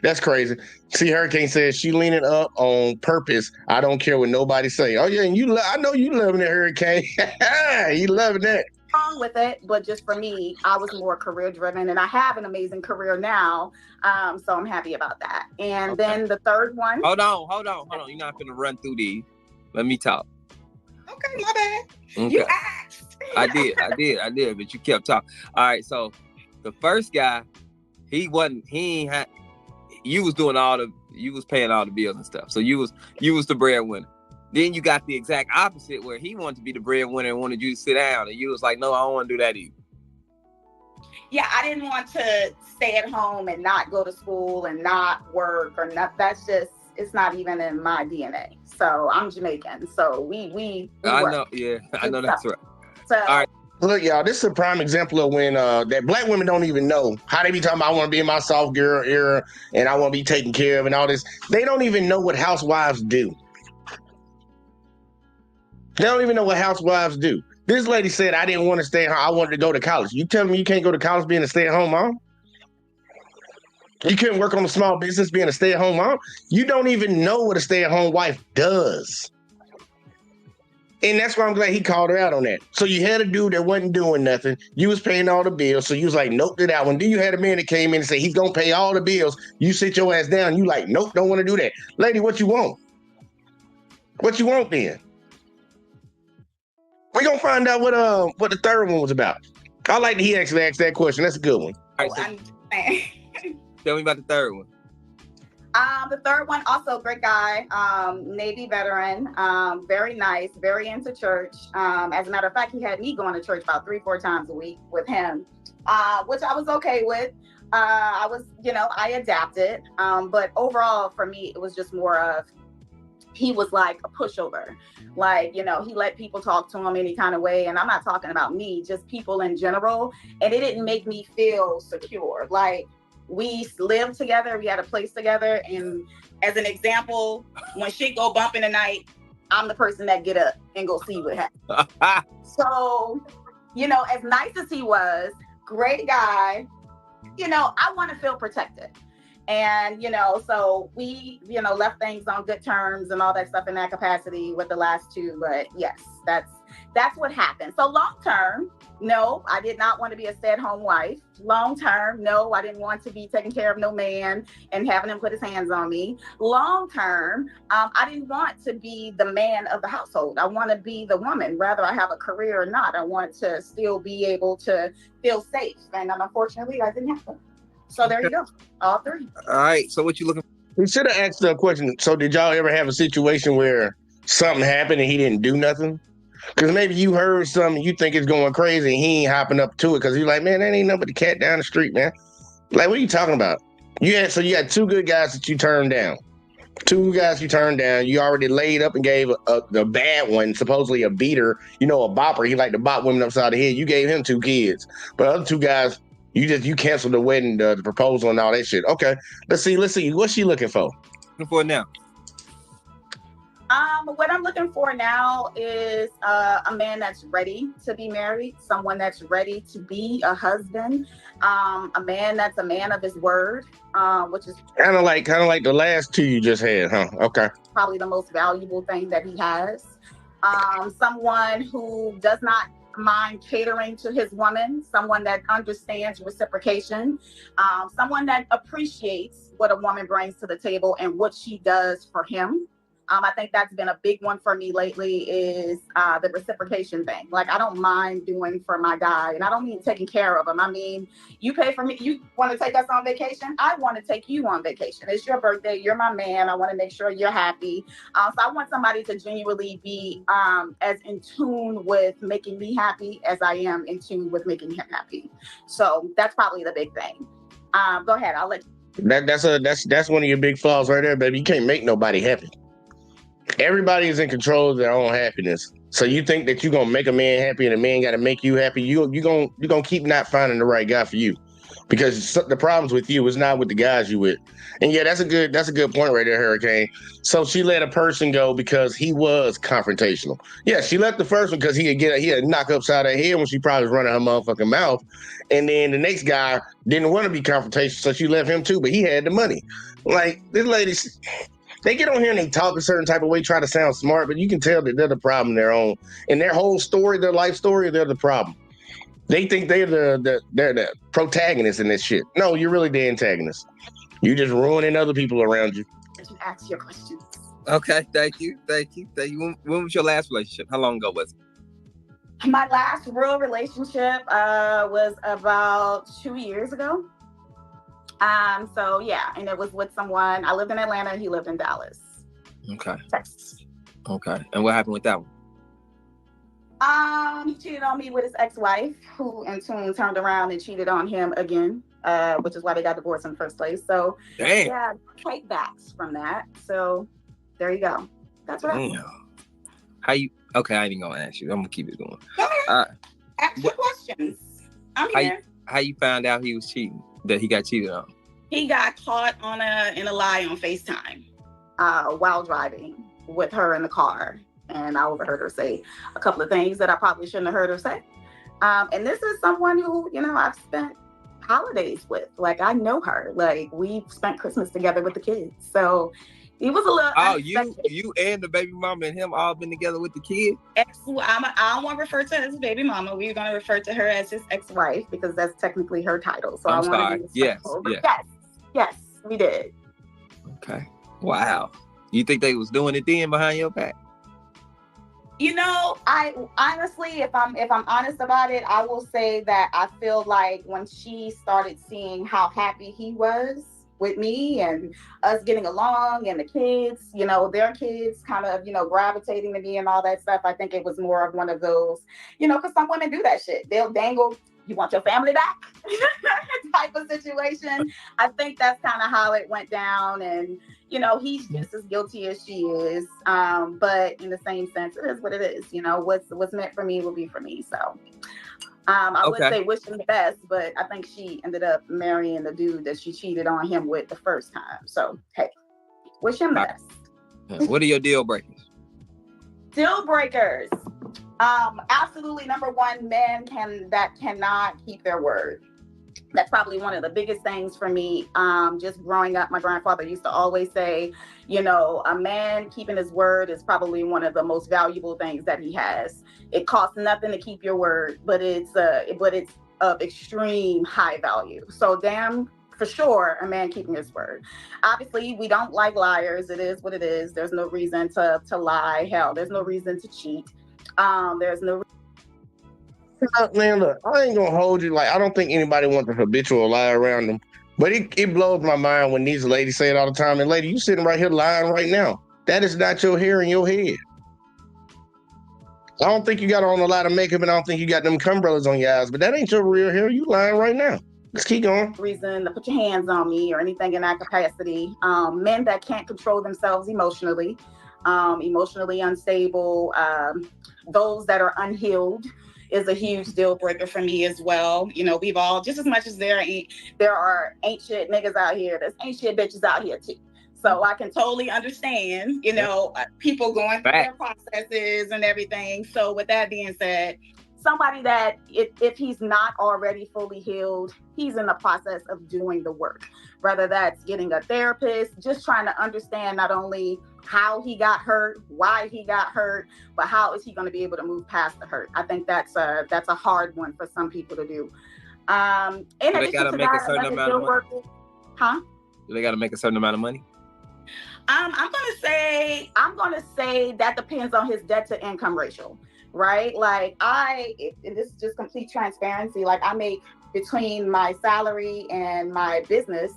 That's crazy. See, Hurricane says she leaning up on purpose. I don't care what nobody say. Oh yeah, and I know you loving it, Hurricane. You loving that. Wrong with it, but just for me, I was more career driven, and I have an amazing career now. So I'm happy about that. And then the third one. Hold on. You're not gonna run through these. Let me talk. Okay, my bad. Okay. You asked. I did, but you kept talking. All right, so the first guy, you was paying all the bills and stuff. So you was the breadwinner. Then you got the exact opposite where he wanted to be the breadwinner and wanted you to sit down, and you was like, no, I don't want to do that either. Yeah, I didn't want to stay at home and not go to school and not work or not. That's just, it's not even in my DNA. So I'm Jamaican. So we I work. know, yeah, I know that's right. So, all right. Look, y'all, this is a prime example of when that black women don't even know how they be talking about I want to be in my soft girl era and I want to be taken care of and all this. They don't even know what housewives do. They don't even know what housewives do. This lady said, I didn't want to stay home. I wanted to go to college. You telling me you can't go to college being a stay-at-home mom? You couldn't work on a small business being a stay-at-home mom? You don't even know what a stay-at-home wife does. And that's why I'm glad he called her out on that. So you had a dude that wasn't doing nothing. You was paying all the bills. So you was like, nope to that one. Then you had a man that came in and said, he's going to pay all the bills. You sit your ass down. You like, nope, don't want to do that. Lady, what you want? What you want then? We're going to find out what the third one was about. I like that he actually asked that question. That's a good one. All right, so tell me about the third one. The third one, also great guy, Navy veteran, very nice, very into church. As a matter of fact, he had me going to church about 3-4 times a week with him, which I was okay with. I adapted. But overall, for me, it was just more of, he was like a pushover. Like, he let people talk to him any kind of way. And I'm not talking about me, just people in general. And it didn't make me feel secure. Like, we lived together, we had a place together. And as an example, when shit go bump in the night, I'm the person that get up and go see what happened. So, as nice as he was, great guy, I want to feel protected. And, so we, left things on good terms and all that stuff in that capacity with the last two. But yes, that's what happened. So long term, no, I did not want to be a stay-at-home wife. Long term, no, I didn't want to be taking care of no man and having him put his hands on me. Long term, I didn't want to be the man of the household. I want to be the woman, whether I have a career or not. I want to still be able to feel safe. And unfortunately, that didn't happen. So there you go. All three. All right. So what you looking for? We should have asked the question. So did y'all ever have a situation where something happened and he didn't do nothing? Because maybe you heard something, you think it's going crazy, and he ain't hopping up to it because you're like, man, that ain't nothing but the cat down the street, man. Like, what are you talking about? You had 2 good guys that you turned down. 2 guys you turned down. You already laid up and gave the bad one, supposedly a beater, a bopper. He liked to bop women upside the head. You gave him 2 kids. But other 2 guys, you canceled the wedding, the proposal and all that shit. Okay, let's see. What's she looking for? Looking for now. What I'm looking for now is a man that's ready to be married, someone that's ready to be a husband, a man that's a man of his word, which is kind of like the last 2 you just had, huh? Okay. Probably the most valuable thing that he has. Someone who does not mind catering to his woman, someone that understands reciprocation, someone that appreciates what a woman brings to the table and what she does for him. I think that's been a big one for me lately is the reciprocation thing. Like, I don't mind doing for my guy, and I don't mean taking care of him. I mean, you pay for me. You want to take us on vacation? I want to take you on vacation. It's your birthday. You're my man. I want to make sure you're happy. So I want somebody to genuinely be as in tune with making me happy as I am in tune with making him happy. So that's probably the big thing. Go ahead. I'll let you. That's one of your big flaws right there, baby. You can't make nobody happy. Everybody is in control of their own happiness. So you think that you're gonna make a man happy and a man got to make you happy? You're gonna keep not finding the right guy for you, because the problem's with you. It's not with the guys you with. And yeah, that's a good point right there, Hurricane. So she let a person go because he was confrontational. Yeah, she let the first one because he'd knock upside her head when she probably was running her motherfucking mouth. And then the next guy didn't want to be confrontational, so she left him too. But he had the money. Like, this lady. They get on here and they talk a certain type of way, try to sound smart, but you can tell that they're the problem in their own. In their whole story, their life story, they're the problem. They think they're the protagonist in this shit. No, you're really the antagonist. You're just ruining other people around you. You ask your questions. Okay, thank you. When was your last relationship? How long ago was it? My last real relationship was about 2 years ago. So yeah, and it was with someone. I lived in Atlanta. He lived in Dallas. Okay. Texas. Okay. And what happened with that one? He cheated on me with his ex-wife, who in turn turned around and cheated on him again, which is why they got divorced in the first place. So damn. Yeah, takebacks from that. So there you go. That's what happened. Okay, I ain't gonna ask you. I'm gonna keep it going. Go ahead. Ask your questions. I'm here. How you found out he was cheating? That he got cheated on? He got caught in a lie on FaceTime while driving with her in the car. And I overheard her say a couple of things that I probably shouldn't have heard her say. And this is someone who, I've spent holidays with. Like, I know her. Like, we've spent Christmas together with the kids. So he was a little unexpected. You and the baby mama and him all been together with the kid? I don't want to refer to her as baby mama. We're going to refer to her as his ex-wife because that's technically her title. So I'm sorry. Yes, we did. Okay. Wow. You think they was doing it then behind your back? I honestly, if I'm honest about it, I will say that I feel like when she started seeing how happy he was with me and us getting along and the kids, their kids kind of, gravitating to me and all that stuff, I think it was more of one of those, because some women do that shit. They'll dangle, you want your family back type of situation. I think that's kind of how it went down. And, he's just as guilty as she is. But in the same sense, it is what it is. What's meant for me will be for me. So I would say wish him the best, but I think she ended up marrying the dude that she cheated on him with the first time. So, hey, wish him the best. What are your deal breakers? Deal breakers. Absolutely, number one, men cannot keep their word. That's probably one of the biggest things for me. Just growing up, my grandfather used to always say, a man keeping his word is probably one of the most valuable things that he has. It costs nothing to keep your word, but it's of extreme high value. So damn, for sure, a man keeping his word. Obviously, we don't like liars. It is what it is. There's no reason to lie. Hell, there's no reason to cheat. There's no. Man, look, I ain't gonna hold you. Like, I don't think anybody wants a habitual lie around them. But it blows my mind when these ladies say it all the time. And lady, you sitting right here lying right now. That is not your hair in your head. I don't think you got on a lot of makeup, and I don't think you got them cumbrellas on your eyes. But that ain't your real hair. You lying right now. Let's keep going. Reason to put your hands on me or anything in that capacity. Men that can't control themselves emotionally, emotionally unstable, those that are unhealed is a huge deal breaker for me as well. We've all, just as much as there are ain't shit niggas out here, there's ain't shit bitches out here too. So I can totally understand, people going through their processes and everything. So with that being said, somebody that if he's not already fully healed, he's in the process of doing the work, whether that's getting a therapist, just trying to understand not only how he got hurt, why he got hurt, but how is he going to be able to move past the hurt. I think that's a hard one for some people to do. They got to make a certain amount of money. Huh? Do they got to make a certain amount of money? I'm gonna say that depends on his debt to income ratio, right? Like and this is just complete transparency. Like I make between my salary and my business,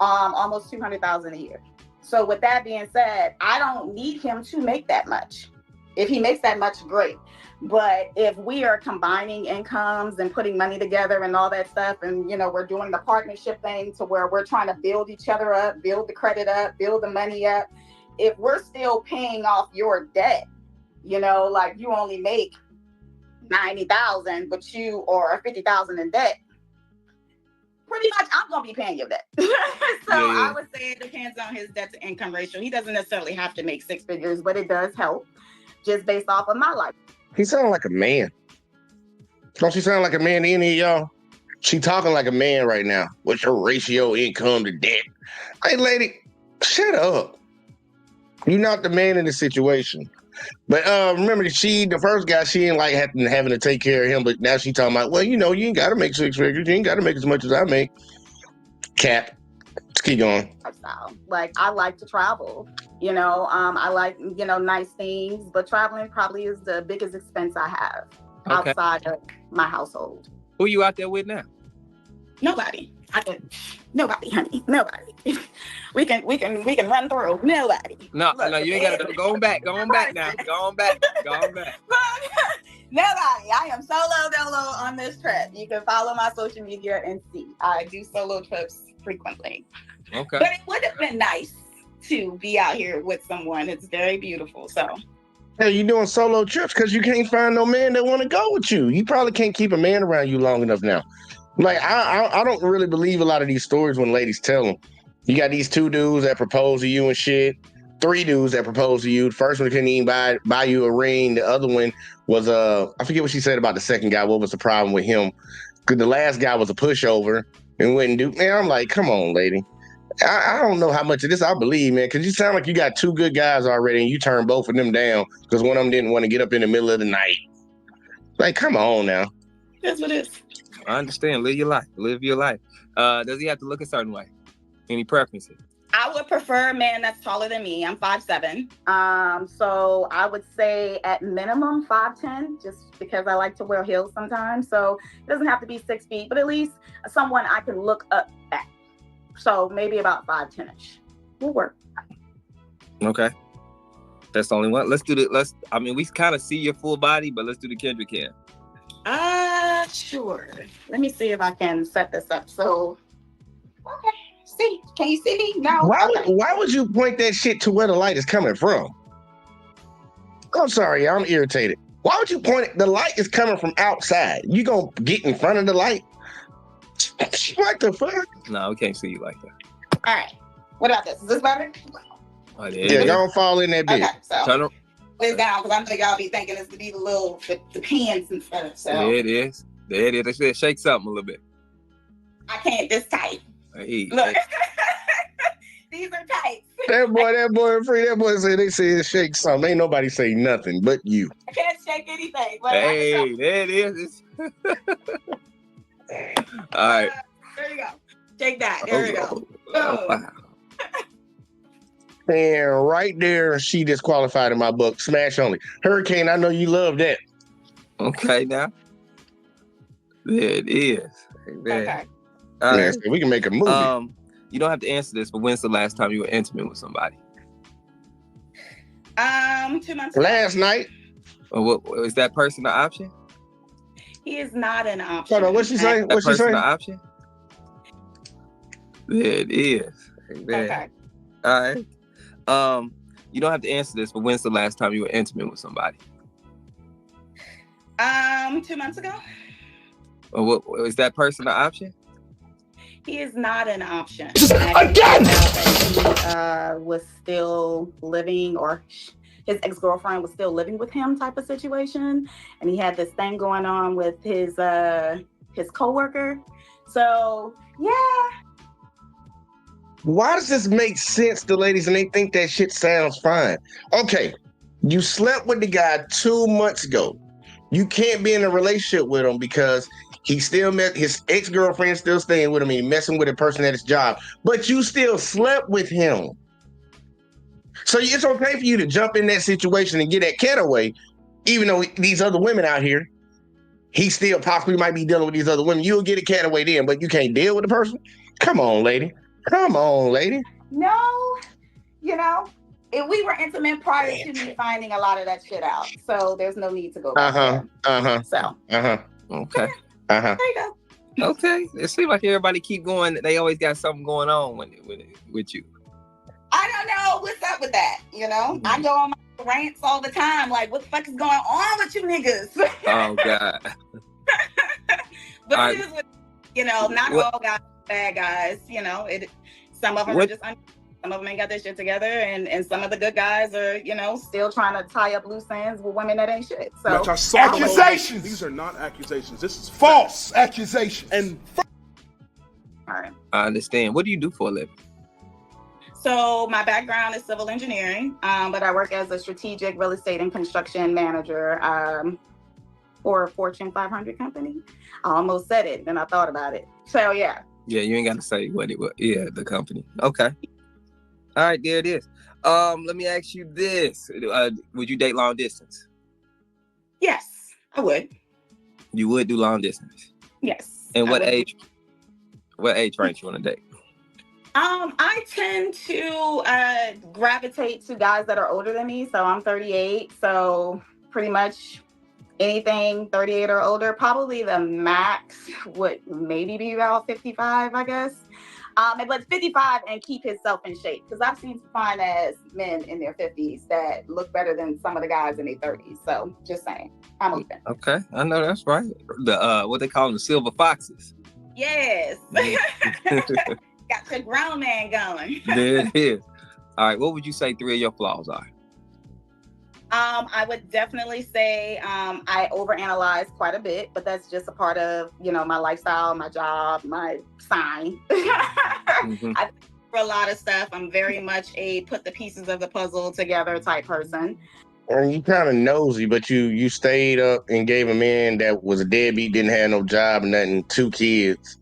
almost $200,000 a year. So with that being said, I don't need him to make that much. If he makes that much, great. But if we are combining incomes and putting money together and all that stuff, and we're doing the partnership thing to where we're trying to build each other up, build the credit up, build the money up. If we're still paying off your debt, like you only make 90,000, but you are 50,000 in debt, pretty much I'm gonna be paying your debt. I would say it depends on his debt to income ratio. He doesn't necessarily have to make 6 figures, but it does help just based off of my life. He sounds like a man. Don't she sound like a man to any of y'all? She talking like a man right now. What's your ratio income to debt? Hey, lady, shut up. You're not the man in the situation. But remember, the first guy, she ain't like having to take care of him. But now she talking about, well, you ain't got to make 6 figures. You ain't got to make as much as I make. Cap. Let's keep going. Like I like to travel. I like nice things, but traveling probably is the biggest expense I have outside of my household. Who you out there with now? Nobody. Nobody, honey. Nobody. We can run through. Nobody. No, you ain't gotta go on back now. Go on back. Nobody. I am solo dolo on this trip. You can follow my social media and see. I do solo trips frequently. Okay. But it would have been nice to be out here with someone. It's very beautiful. So hey, you doing solo trips because you can't find no man that want to go with you. You probably can't keep a man around you long enough now. Like I don't really believe a lot of these stories when ladies tell them. You got these 2 dudes that propose to you and shit. 3 dudes that propose to you. The first one couldn't even buy you a ring. The other one was I forget what she said about the second guy. What was the problem with him? Because the last guy was a pushover and wouldn't do. Man, I'm like, come on, lady. I don't know how much of this I believe, man, because you sound like you got 2 good guys already and you turn both of them down because one of them didn't want to get up in the middle of the night. Like, come on now. That's what it is. I understand. Live your life. Does he have to look a certain way? Any preferences? I would prefer a man that's taller than me. I'm 5'7". So I would say at minimum 5'10", just because I like to wear heels sometimes. So it doesn't have to be 6 feet, but at least someone I can look up at. So maybe about 5'10" will work. Okay. That's the only one. Let's do we kind of see your full body, but let's do the Kendra cam. Sure. Let me see if I can set this up. So, okay. See, can you see me? No. Why would you point that shit to where the light is coming from? I'm sorry, I'm irritated. Why would you point it? The light is coming from outside. You gonna get in front of the light? What the fuck? No, we can't see you like that. All right. What about this? Is this better? Oh, yeah, don't fall in that bitch. Okay, so put it down because I know y'all be thinking it's to be the pins and stuff. So there it is. They said shake something a little bit. I can't this tight. Hey, look. These are tight. That boy said they said shake something. Ain't nobody say nothing but you. I can't shake anything. But hey, there it is. All right. There you go. Shake that. There you go. Wow. And right there, she disqualified in my book. Smash only. Hurricane, I know you love that. Okay, now. There it is. Okay. All right. So we can make a movie. You don't have to answer this, but when's the last time you were intimate with somebody? 2 months ago. Last night. Is that person an option? He is not an option. Hold on, what'd she say? What'd she say? An option? There it is. Okay. All right. You don't have to answer this, but when's the last time you were intimate with somebody? 2 months ago. Is that person an option? He is not an option. Again! He was still living, or his ex-girlfriend was still living with him type of situation. And he had this thing going on with his coworker. So, yeah. Why does this make sense to ladies and they think that shit sounds fine? Okay, you slept with the guy 2 months ago. You can't be in a relationship with him because he still met his ex-girlfriend, still staying with him, and messing with a person at his job. But you still slept with him. So it's okay for you to jump in that situation and get that cat away, even though these other women out here, he still possibly might be dealing with these other women. You'll get a cat away then, but you can't deal with the person? Come on, lady. Come on, lady. No, you know, if we were intimate prior to me finding a lot of that shit out, so there's no need to go back there. So. Okay. There you go. Okay. It seems like everybody keep going. They always got something going on with you. I don't know what's up with that. You know, I go on my rants all the time. Like, what the fuck is going on with you niggas? Oh God. But it is, you know, not all guys are bad guys. You know, some of them are just. Some of them ain't got their shit together, and some of the good guys are, you know, still trying to tie up loose ends with women that ain't shit. So accusations. These are not accusations. This is false accusations. And all right, I understand. What do you do for a living? So my background is civil engineering, but I work as a strategic real estate and construction manager for a Fortune 500 company. I almost said it, then I thought about it. So yeah. Yeah, you ain't got to say what it was. Yeah, the company. Okay. All right, there it is. Let me ask you this. Would you date long distance? Yes, I would. You would do long distance? Yes. And what age range you want to date? I tend to gravitate to guys that are older than me. So I'm 38. So pretty much anything 38 or older. Probably the max would maybe be about 55, I guess. But 55 and keep himself in shape. Because I've seen some fine ass men in their 50s that look better than some of the guys in their 30s. So just saying, I'm open. Okay, I know that's right. The what they call them, the silver foxes. Yes. Got the grown man going. There it is. All right, what would you say 3 of your flaws are? I would definitely say I overanalyze quite a bit, but that's just a part of, you know, my lifestyle, my job, my sign. I think for a lot of stuff, I'm very much a put the pieces of the puzzle together type person. And you kind of nosy, but you stayed up and gave a man that was a deadbeat, didn't have no job, nothing, 2 kids.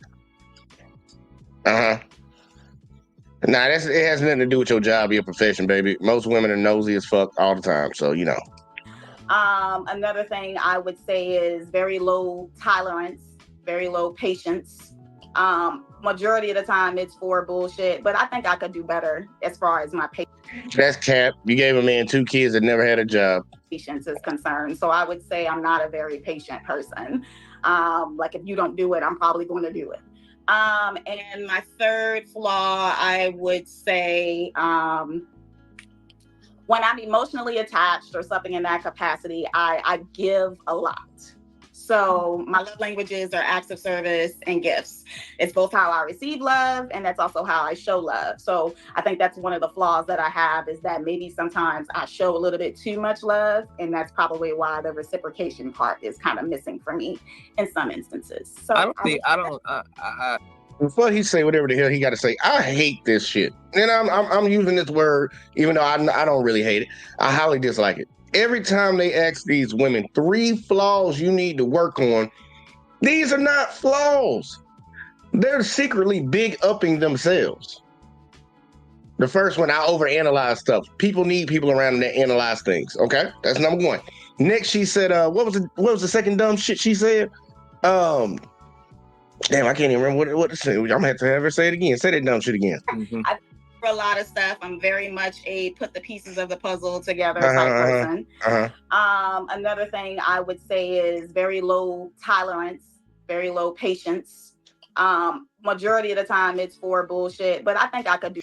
Nah, it has nothing to do with your job or your profession, baby. Most women are nosy as fuck all the time, so you know. Another thing I would say is very low tolerance, very low patience. Majority of the time it's for bullshit, but I think I could do better as far as my patience. That's cap. You gave a man 2 kids that never had a job. Patience is concerned. So I would say I'm not a very patient person. Like if you don't do it, I'm probably going to do it. And my third flaw, I would say, when I'm emotionally attached or something in that capacity, I give a lot. So my love languages are acts of service and gifts. It's both how I receive love and that's also how I show love. So I think that's one of the flaws that I have is that maybe sometimes I show a little bit too much love, and that's probably why the reciprocation part is kind of missing for me in some instances. So before he say whatever the hell he got to say, I hate this shit. And I'm using this word, even though I don't really hate it. I highly dislike it. Every time they ask these women 3 flaws you need to work on, these are not flaws. They're secretly big upping themselves. The first one, I overanalyze stuff. People need people around them that analyze things. Okay, that's number 1. Next, she said, what was the second dumb shit she said? Damn, I can't even remember what to say. I'm gonna have to have her say it again. Say that dumb shit again. I, for a lot of stuff, I'm very much a put the pieces of the puzzle together type person. Another thing I would say is very low tolerance, very low patience. Majority of the time it's for bullshit, but I think I could do.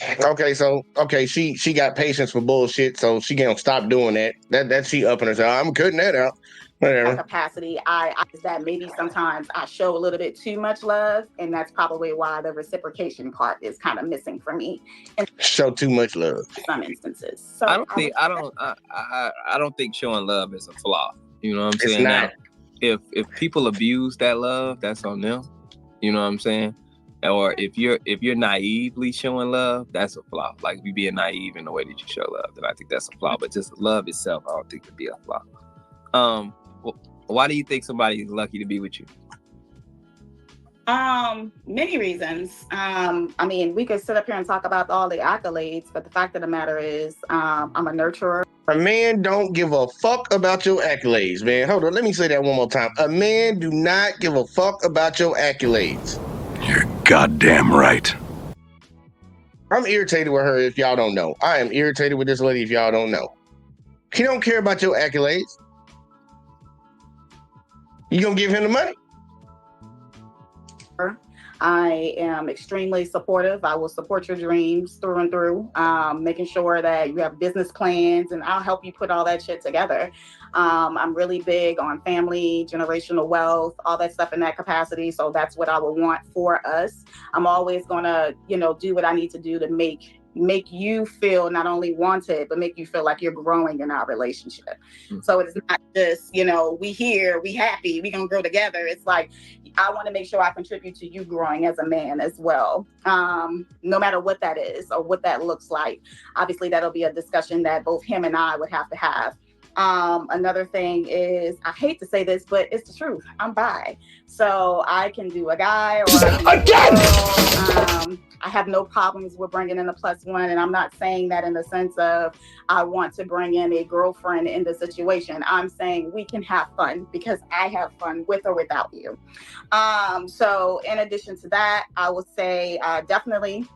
Okay, she got patience for bullshit, so she gonna stop doing that. That she upping herself. I'm cutting that out. Whatever. Capacity, I that maybe sometimes I show a little bit too much love, and that's probably why the reciprocation part is kind of missing for me. And show too much love in some instances. So I don't think showing love is a flaw. You know what I'm saying? Not. Now, if people abuse that love, that's on them. You know what I'm saying? Or if you're naively showing love, that's a flaw. Like you being naive in the way that you show love, then I think that's a flaw. But just love itself, I don't think it'd be a flaw. Why do you think somebody is lucky to be with you? Many reasons. I mean, we could sit up here and talk about all the accolades, but the fact of the matter is, I'm a nurturer. A man don't give a fuck about your accolades, man. Hold on, let me say that one more time. A man do not give a fuck about your accolades. You're goddamn right. I'm irritated with her if y'all don't know. I am irritated with this lady if y'all don't know. He don't care about your accolades. You gonna give him the money? I am extremely supportive. I will support your dreams through and through, making sure that you have business plans, and I'll help you put all that shit together. I'm really big on family, generational wealth, all that stuff in that capacity. So that's what I would want for us. I'm always gonna, do what I need to do to make you feel not only wanted, but make you feel like you're growing in our relationship. So it's not just, we here, we happy, we gonna grow together. It's like, I want to make sure I contribute to you growing as a man as well. No matter what that is or what that looks like. Obviously, that'll be a discussion that both him and I would have to have. Another thing is, I hate to say this, but it's the truth. I'm bi. So I can do a guy or I can do a girl. I have no problems with bringing in a plus one. And I'm not saying that in the sense of I want to bring in a girlfriend in the situation. I'm saying we can have fun because I have fun with or without you. So in addition to that, I would say definitely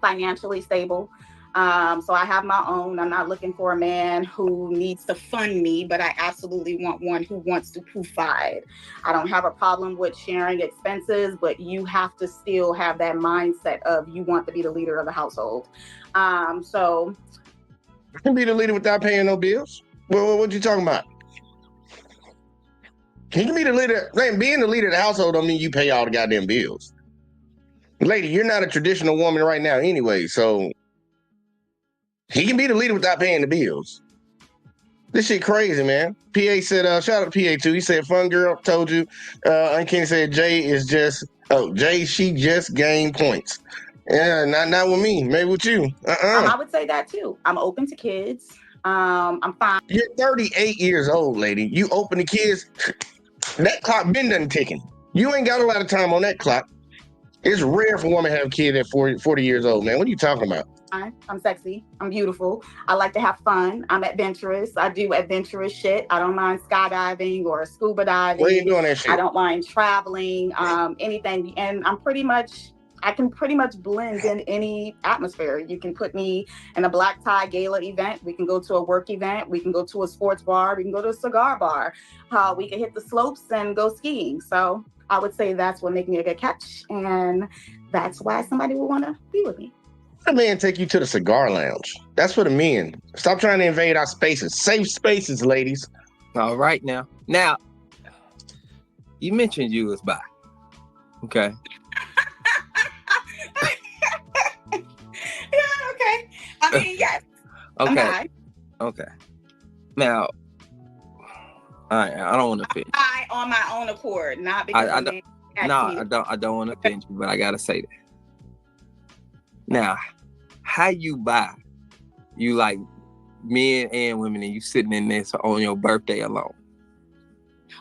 financially stable. So I have my own. I'm not looking for a man who needs to fund me, but I absolutely want one who wants to provide. I don't have a problem with sharing expenses, but you have to still have that mindset of you want to be the leader of the household. So I can be the leader without paying no bills. What you talking about? He can be the leader. Being the leader of the household don't mean you pay all the goddamn bills. Lady, you're not a traditional woman right now anyway, so he can be the leader without paying the bills. This shit crazy, man. PA said, shout out to PA too. He said, fun girl, told you. Uncanny said, Jay, she just gained points. Yeah, not with me, maybe with you. I would say that too. I'm open to kids. I'm fine. You're 38 years old, lady. You open to kids, that clock been done ticking. You ain't got a lot of time on that clock. It's rare for a woman to have a kid at 40 years old, man. What are you talking about? I'm sexy. I'm beautiful. I like to have fun. I'm adventurous. I do adventurous shit. I don't mind skydiving or scuba diving. Where you doing that shit? I don't mind traveling, anything. And I can pretty much blend in any atmosphere. You can put me in a black tie gala event. We can go to a work event. We can go to a sports bar. We can go to a cigar bar. We can hit the slopes and go skiing. So I would say that's what makes me a good catch. And that's why somebody would want to be with me. A man take you to the cigar lounge. That's for the men. Stop trying to invade our spaces. Safe spaces, ladies. All right now. Now, you mentioned you was bi. Okay. Yeah, okay. I mean, yes. Okay. Okay. Now, I don't want to offend you. I on my own accord, not because I don't want to offend you, but I gotta say that. Now, how you buy? You like men and women, and you sitting in this on your birthday alone?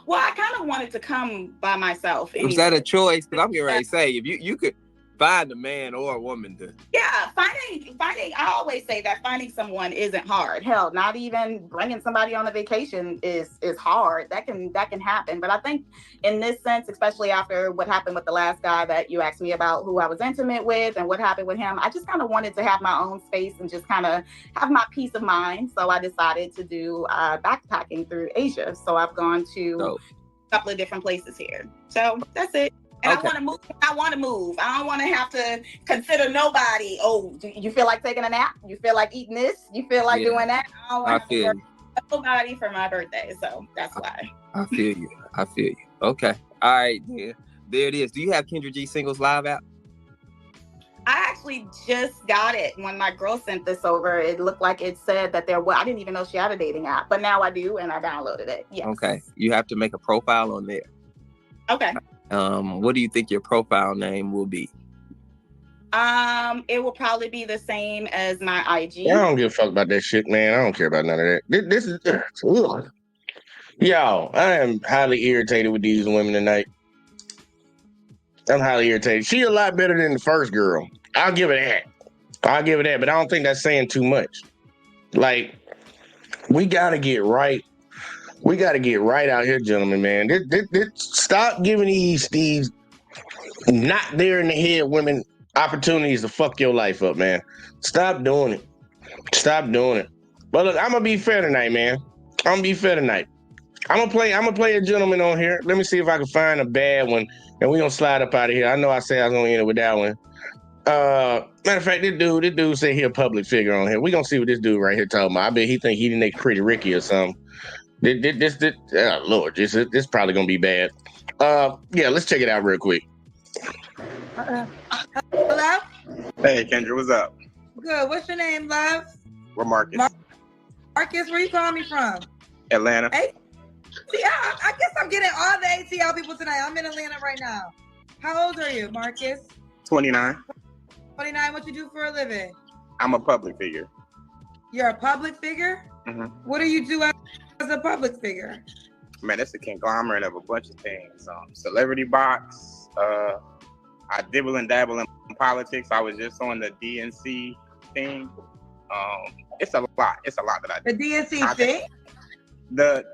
Well, I kind of wanted to come by myself. Anyway. Was that a choice? Because I'm getting ready to say, if you could find a man or a woman to. Yeah, finding. I always say that finding someone isn't hard. Hell, not even bringing somebody on a vacation is hard. That can happen. But I think in this sense, especially after what happened with the last guy that you asked me about, who I was intimate with and what happened with him, I just kind of wanted to have my own space and just kind of have my peace of mind. So I decided to do backpacking through Asia. So I've gone to a couple of different places here. So that's it. And okay. I want to move. I don't want to have to consider nobody. Oh, do you feel like taking a nap? You feel like eating this? You feel like doing that? I don't want to feel nobody for my birthday. So that's why. I feel you. Okay. All right. Yeah. There it is. Do you have Kendra G Singles Live app? I actually just got it when my girl sent this over. It looked like it said that I didn't even know she had a dating app, but now I do, and I downloaded it. Yes. Okay. You have to make a profile on there. Okay. What do you think your profile name will be? It will probably be the same as my IG. I don't give a fuck about that shit, man. I don't care about none of that. This is y'all. I am highly irritated with these women tonight. I'm highly irritated. She a lot better than the first girl. I'll give it that. But I don't think that's saying too much. Like, we gotta get right. We gotta get right out here, gentlemen, man. Stop giving these not there in the head women opportunities to fuck your life up, man. Stop doing it. Stop doing it. But look, I'm gonna be fair tonight, man. I'm gonna play a gentleman on here. Let me see if I can find a bad one, and we gonna slide up out of here. I know I said I was gonna end it with that one. Matter of fact, this dude said he a public figure on here. We gonna see what this dude right here talking about. I bet he think he the next Pretty Ricky or something. Lord, this probably gonna be bad. Yeah, let's check it out real quick. Hello? Hey, Kendra, what's up? Good. What's your name, love? We're Marcus. Marcus, where you calling me from? Atlanta. Hey. See, I guess I'm getting all the ATL people tonight. I'm in Atlanta right now. How old are you, Marcus? 29. 29. What you do for a living? I'm a public figure. You're a public figure? Mm-hmm. What do you do as a public figure? Man, it's a conglomerate of a bunch of things. Celebrity box. I dibble and dabble in politics. I was just on the DNC thing. It's a lot. It's a lot that I do. The DNC thing? The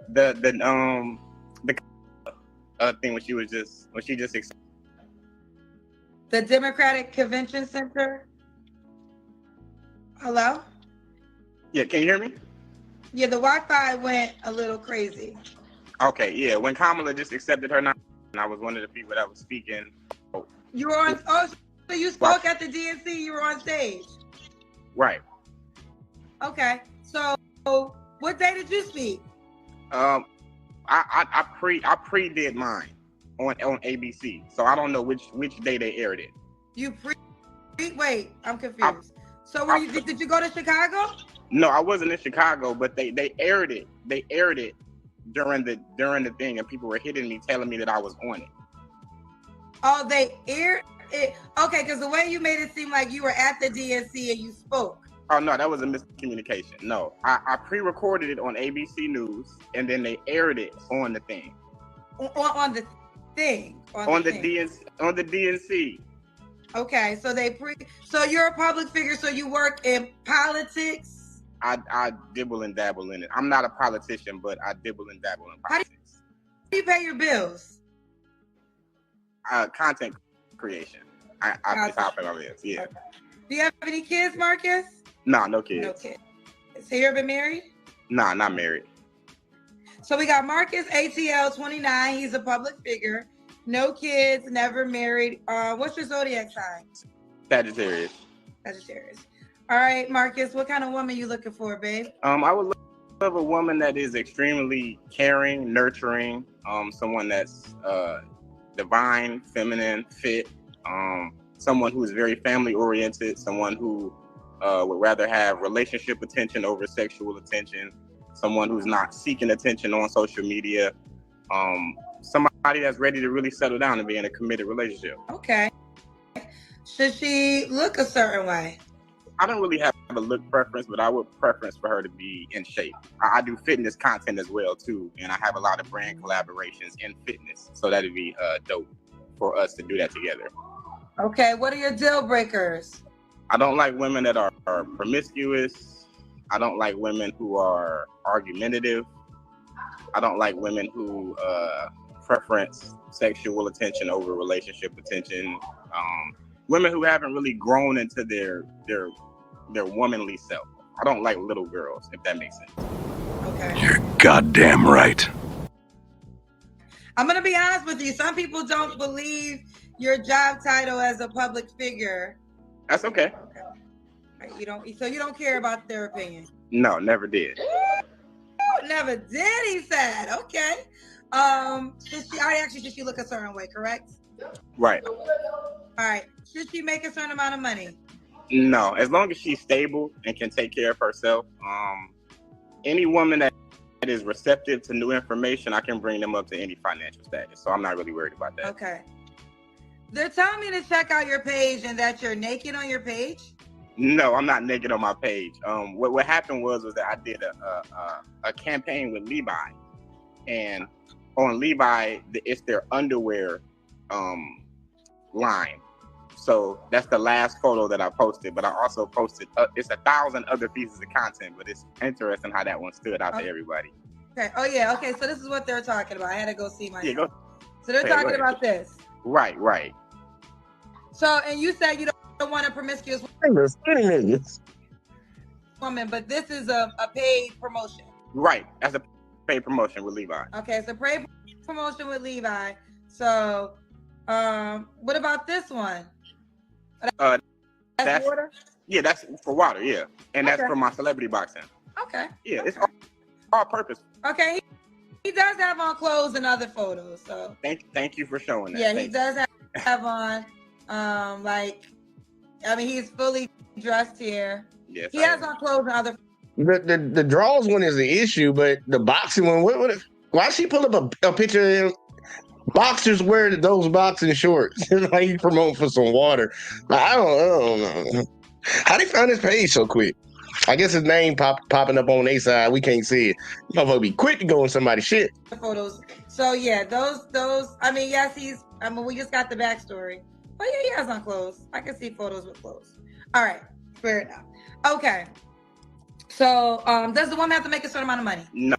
thing when she just the Democratic Convention Center. Hello? Yeah, can you hear me? Yeah, the Wi-Fi went a little crazy. Okay, yeah. When Kamala just accepted her nomination, I was one of the people that was speaking. You were on. Oh, so you spoke at the DNC. You were on stage. Right. Okay. So, what day did you speak? I pre-did mine on ABC, so I don't know which day they aired it. You wait, I'm confused. Did you go to Chicago? No, I wasn't in Chicago, but they aired it. They aired it during the thing, and people were hitting me, telling me that I was on it. Oh, they aired it. Okay, because the way you made it seem like you were at the DNC and you spoke. Oh no, that was a miscommunication. No, I pre-recorded it on ABC News, and then they aired it on the thing. On the thing. On the DNC. Okay, so you're a public figure, so you work in politics? I dibble and dabble in it. I'm not a politician, but I dibble and dabble in politics. How do you pay your bills? Content creation. I just hop in on this. Yeah. Okay. Do you have any kids, Marcus? No, no kids. No kids. So you ever been married? Nah, not married. So we got Marcus ATL 29. He's a public figure. No kids, never married. What's your zodiac sign? Sagittarius. All right, Marcus, what kind of woman you looking for, babe? I would love a woman that is extremely caring, nurturing, someone that's divine, feminine, fit, someone who is very family oriented, someone who would rather have relationship attention over sexual attention, someone who's not seeking attention on social media, somebody that's ready to really settle down and be in a committed relationship. Okay. Should she look a certain way? I don't really have a look preference, but I would preference for her to be in shape. I do fitness content as well too, and I have a lot of brand collaborations in fitness, so that'd be dope for us to do that together. Okay, what are your deal breakers? I don't like women that are promiscuous. I don't like women who are argumentative. I don't like women who preference sexual attention over relationship attention. Women who haven't really grown into their womanly self. I don't like little girls, if that makes sense. Okay. You're goddamn right. I'm gonna be honest with you. Some people don't believe your job title as a public figure. That's okay. Right, you don't care about their opinion. No, never did. Ooh, never did, he said. Okay. Should she look a certain way, correct? Right. All right. Should she make a certain amount of money? No, as long as she's stable and can take care of herself. Any woman that is receptive to new information, I can bring them up to any financial status. So I'm not really worried about that. Okay. They're telling me to check out your page and that you're naked on your page. No, I'm not naked on my page. What happened was that I did a campaign with Levi, and on Levi, it's their underwear line. So that's the last photo that I posted, but I also posted, it's 1,000 other pieces of content, but it's interesting how that one stood out to everybody. Okay. Oh yeah. Okay. So this is what they're talking about. I had to go see my. Yeah, go. So they're Okay, go talking ahead. about this. Right. So, and you said you don't want a promiscuous woman, but this is a paid promotion. Right. That's a paid promotion with Levi. Okay. So paid promotion with Levi. So, what about this one? That's water? Yeah, that's for water, yeah. And that's Okay. for my celebrity boxing. Okay. Yeah, Okay. it's all purpose. Okay. He does have on clothes and other photos, so. Thank you for showing that. Yeah, he does have on, he's fully dressed here. Yes, he has on clothes and other. The draws one is the issue, but the boxing one, why she pull up a picture of him? Boxers wear those boxing shorts. Like he promote for some water. Like, I don't know. How they find his page so quick? I guess his name popping up on their side. We can't see it. Motherfucker be quick to go on somebody's shit. Photos. So yeah, those. Yes, we just got the backstory. But yeah, he has on clothes. I can see photos with clothes. All right, fair enough. Okay. So does the woman have to make a certain amount of money? No.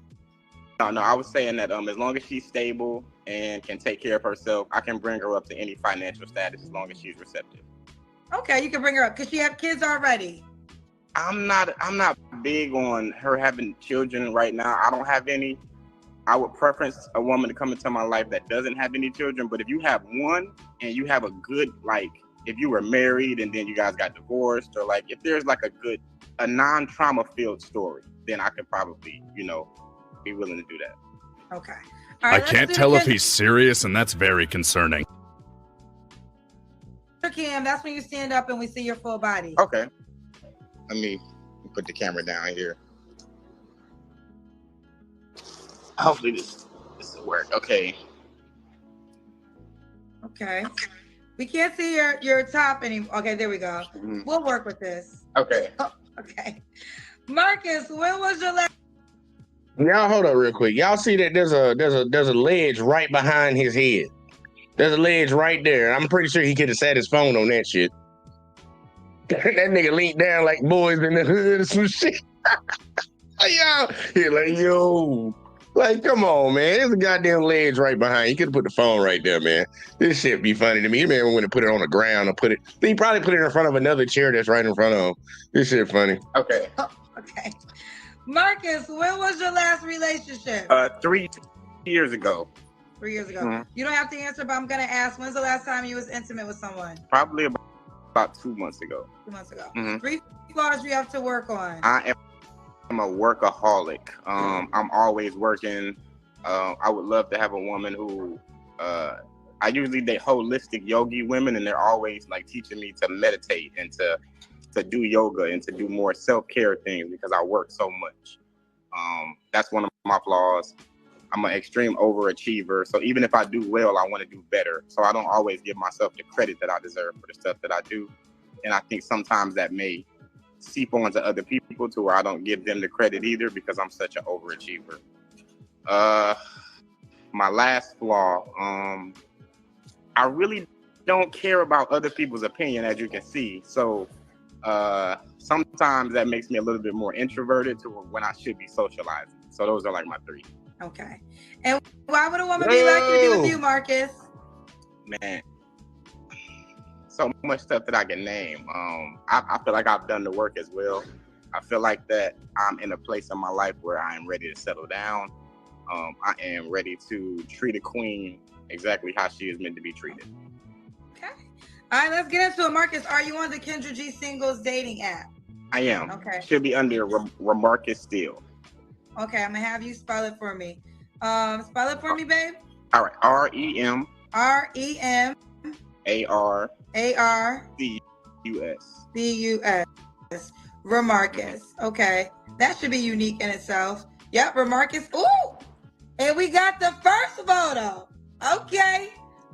I was saying that as long as she's stable and can take care of herself, I can bring her up to any financial status as long as she's receptive. Okay, you can bring her up. Could she have kids already? I'm not big on her having children right now. I don't have any. I would preference a woman to come into my life that doesn't have any children. But if you have one and you have a good, if you were married and then you guys got divorced, or if there's a non-trauma filled story, then I could probably, be willing to do that. Okay. I can't tell if he's serious, and that's very concerning. Cam, that's when you stand up and we see your full body. Okay. Let me put the camera down here. Hopefully this will work. Okay. Okay. We can't see your top anymore. Okay, there we go. Mm-hmm. We'll work with this. Okay. Oh, okay. Marcus, when was your last? Y'all hold up real quick. Y'all see that there's a ledge right behind his head. There's a ledge right there. I'm pretty sure he could have sat his phone on that shit. That nigga leaned down like boys in the hood or some shit. Yo. Like, come on, man. There's a goddamn ledge right behind. You could have put the phone right there, man. This shit be funny to me. Man, when to put it on the ground or he probably put it in front of another chair that's right in front of him. This shit funny. Okay. Oh, okay. Marcus, when was your last relationship? 3 years ago. 3 years ago. Mm-hmm. You don't have to answer, but I'm going to ask, when's the last time you was intimate with someone? Probably about 2 months ago. 2 months ago. Mm-hmm. 3 flaws you have to work on. I am a workaholic. I'm always working. I would love to have a woman who, I usually date holistic yogi women, and they're always teaching me to meditate and to do yoga and to do more self-care things because I work so much. That's one of my flaws. I'm an extreme overachiever. So even if I do well, I want to do better. So I don't always give myself the credit that I deserve for the stuff that I do. And I think sometimes that may seep onto other people to where I don't give them the credit either because I'm such an overachiever. My last flaw, I really don't care about other people's opinion, as you can see. So sometimes that makes me a little bit more introverted to when I should be socializing. So those are my 3. Okay. And why would a woman be lucky to be with you, Marcus? Man, so much stuff that I can name. I feel like I've done the work as well. I feel like that I'm in a place in my life where I am ready to settle down. I am ready to treat a queen exactly how she is meant to be treated. Okay. All right, let's get into it. Marcus, are you on the Kendra G Singles dating app? I am. Okay. Should be under Remarcus Steele. Okay, I'm going to have you spell it for me. Spell it for me, babe. All right. REM. REM. AR. CUS. CUS. Remarcus. Okay. That should be unique in itself. Yep, Remarcus. Ooh! And we got the first photo. Okay.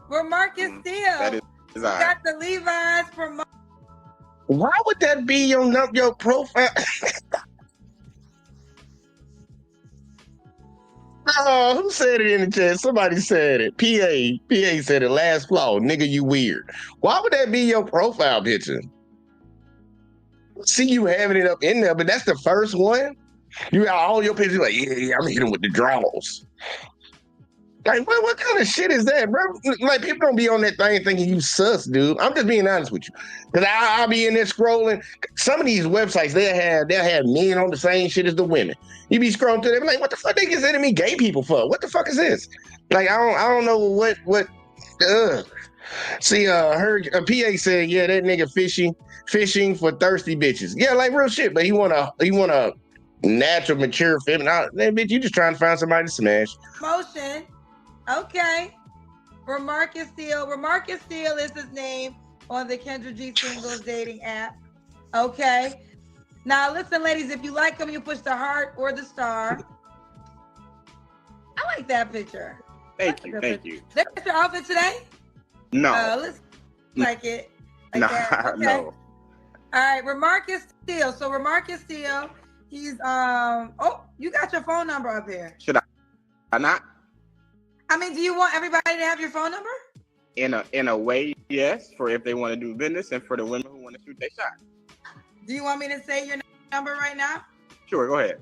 Remarcus Steele. That is we got the Levi's from. Why would that be your profile? Oh, who said it in the chat? Somebody said it. PA said it. Last flaw, nigga, you weird. Why would that be your profile picture? See you having it up in there, but that's the first one. You got all your pictures like, yeah, I'm hitting with the draws. Like, what kind of shit is that, bro? Like, people don't be on that thing thinking you sus, dude. I'm just being honest with you. Because I'll be in there scrolling. Some of these websites, they'll have men on the same shit as the women. You be scrolling through, they be like, what the fuck they consider me gay people for? What the fuck is this? Like, I don't know what, See, her PA said, yeah, that nigga fishing for thirsty bitches. Yeah, like real shit, but he want a natural, mature feminine. That bitch, you just trying to find somebody to smash. Motion. Okay. Remarcus Steele is his name on the Kendra G Singles dating app. Okay. Now listen, ladies, if you like him, you push the heart or the star. I like that picture. Thank you. That's your outfit today? No. Let's like it. Like No, that. Okay. no. All right, Remarcus Steele. So Remarcus Steele, he's oh, you got your phone number up here. Should I not? I mean, do you want everybody to have your phone number? In a way, yes, for if they want to do business and for the women who want to shoot their shot. Do you want me to say your number right now? Sure, go ahead.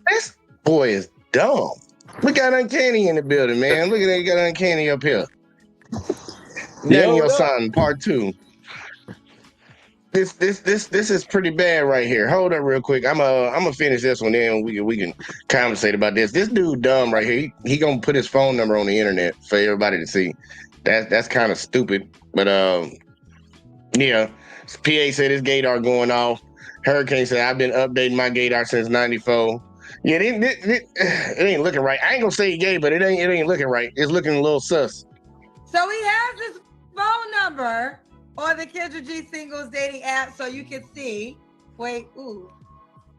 This boy is dumb. We got Uncanny in the building, man. Look at that, you got Uncanny up here. Daniel Son, part 2. This is pretty bad right here. Hold up real quick. I'm gonna finish this one, then we can conversate about this. This dude dumb right here. He gonna put his phone number on the internet for everybody to see. That's kind of stupid. But yeah. PA said his gaydar going off. Hurricane said I've been updating my gaydar since '94. Yeah, it ain't looking right. I ain't gonna say gay, but it ain't looking right. It's looking a little sus. So he has his phone number on the Kendra G Singles dating app, so you can see. Wait, ooh,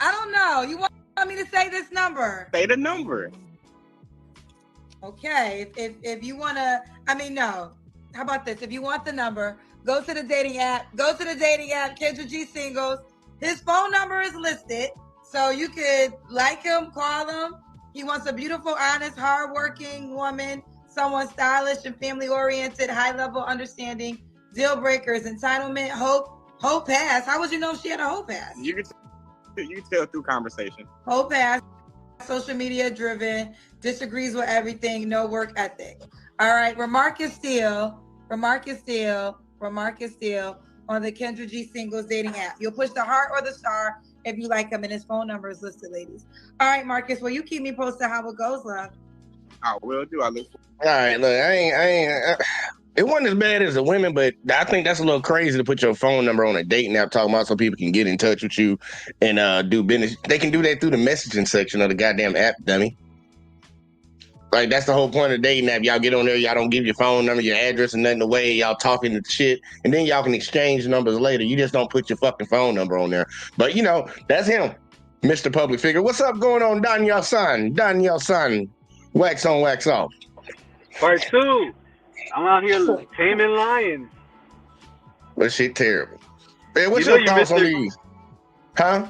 I don't know. You want me to say this number? Say the number. Okay, if you want to, I mean, no. How about this? If you want the number, go to the dating app. Kendra G Singles. His phone number is listed, so you could like him, call him. He wants a beautiful, honest, hardworking woman, someone stylish and family-oriented, high-level understanding, deal breakers, entitlement, hope pass. How would you know she had a hope pass? You can tell through conversation. Hope pass, social media driven, disagrees with everything, no work ethic. All right, Remarcus Steele on the Kendra G Singles dating app. You'll push the heart or the star if you like him, and his phone number is listed, ladies. All right, Marcus, well, you keep me posted how it goes, love. I will do. I look for. All right, look, I ain't. It wasn't as bad as the women, but I think that's a little crazy to put your phone number on a dating app talking about so people can get in touch with you and do business. They can do that through the messaging section of the goddamn app, dummy. Like, that's the whole point of the dating app. Y'all get on there, y'all don't give your phone number, your address, and nothing away. Y'all talking and shit, and then y'all can exchange numbers later. You just don't put your fucking phone number on there. But, you know, that's him, Mr. Public Figure. What's up going on, Daniel Son? Wax on, wax off. Part 2. I'm out here taming lions. That shit terrible. Man, what's your thoughts on these? Huh?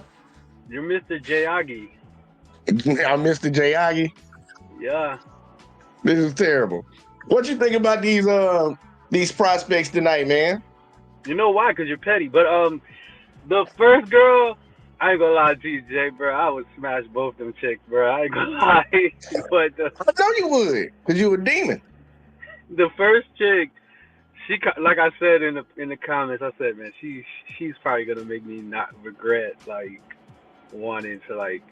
You're Mr. Jayagi. I'm Mr. Jayagi? Yeah. This is terrible. What you think about these prospects tonight, man? You know why? Because you're petty. But the first girl, I ain't gonna lie to you, Jay, bro. I would smash both them chicks, bro. I ain't gonna lie. But I know you would, because you a demon. The first chick, she, like I said in the comments, I said, man, she's probably gonna make me not regret like wanting to like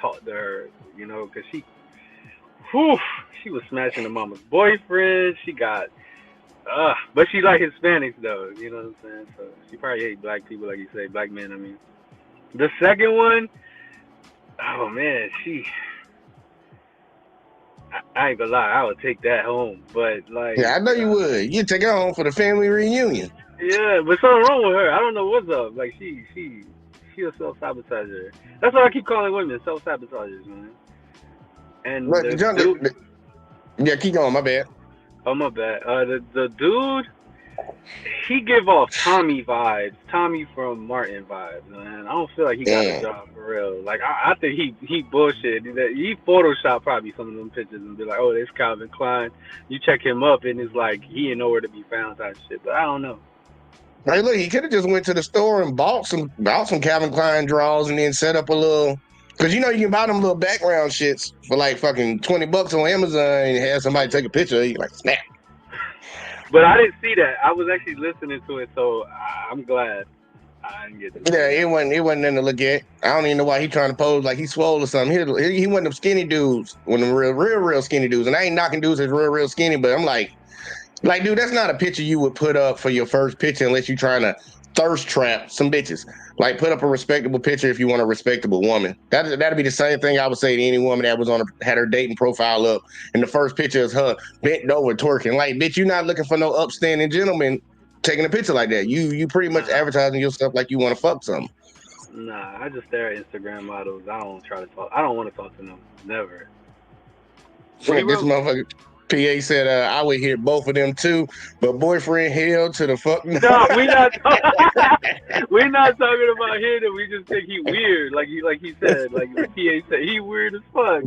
talk to her, you know, because she was smashing the mama's boyfriend. She got, but she like Hispanics though, you know what I'm saying? So she probably hate black people, like you say, black men. I mean, the second one, oh man, I ain't gonna lie, I would take that home, but like, yeah, I know you would. You'd take her home for the family reunion. Yeah, but something wrong with her. I don't know what's up. Like she a self-sabotager. That's what I keep calling women, self-sabotagers, man. And yeah, keep going. My bad. Oh, my bad. The dude, he give off Tommy vibes, Tommy from Martin vibes, man. I don't feel like he got a job for real. Like I think he bullshit. He photoshopped probably some of them pictures and be like, oh, this Calvin Klein. You check him up and it's like he ain't nowhere to be found type shit. But I don't know. Hey, look, he could have just went to the store and bought some Calvin Klein drawers and then set up a little. Cause you can buy them little background shits for like fucking $20 on Amazon and have somebody take a picture of you, like snap. But I didn't see that. I was actually listening to it, so I'm glad I didn't get to see it wasn't nothing to look at. I don't even know why he trying to pose like he's swole or something. He one of them skinny dudes, one of them real skinny dudes. And I ain't knocking dudes that's real skinny, but I'm like, dude, that's not a picture you would put up for your first picture unless you're trying to thirst trap some bitches. Like, put up a respectable picture if you want a respectable woman. That'd be the same thing I would say to any woman that was had her dating profile up, and the first picture is her bent over twerking. Like, bitch, you're not looking for no upstanding gentleman taking a picture like that. You pretty much advertising yourself like you want to fuck something. Nah, I just stare at Instagram models. I don't try to talk. I don't want to talk to them. Never. This motherfucker PA said I would hit both of them too, but boyfriend hell to the fuck no. No, we're not talking about him. We just think he weird. Like he said, like PA said, he weird as fuck.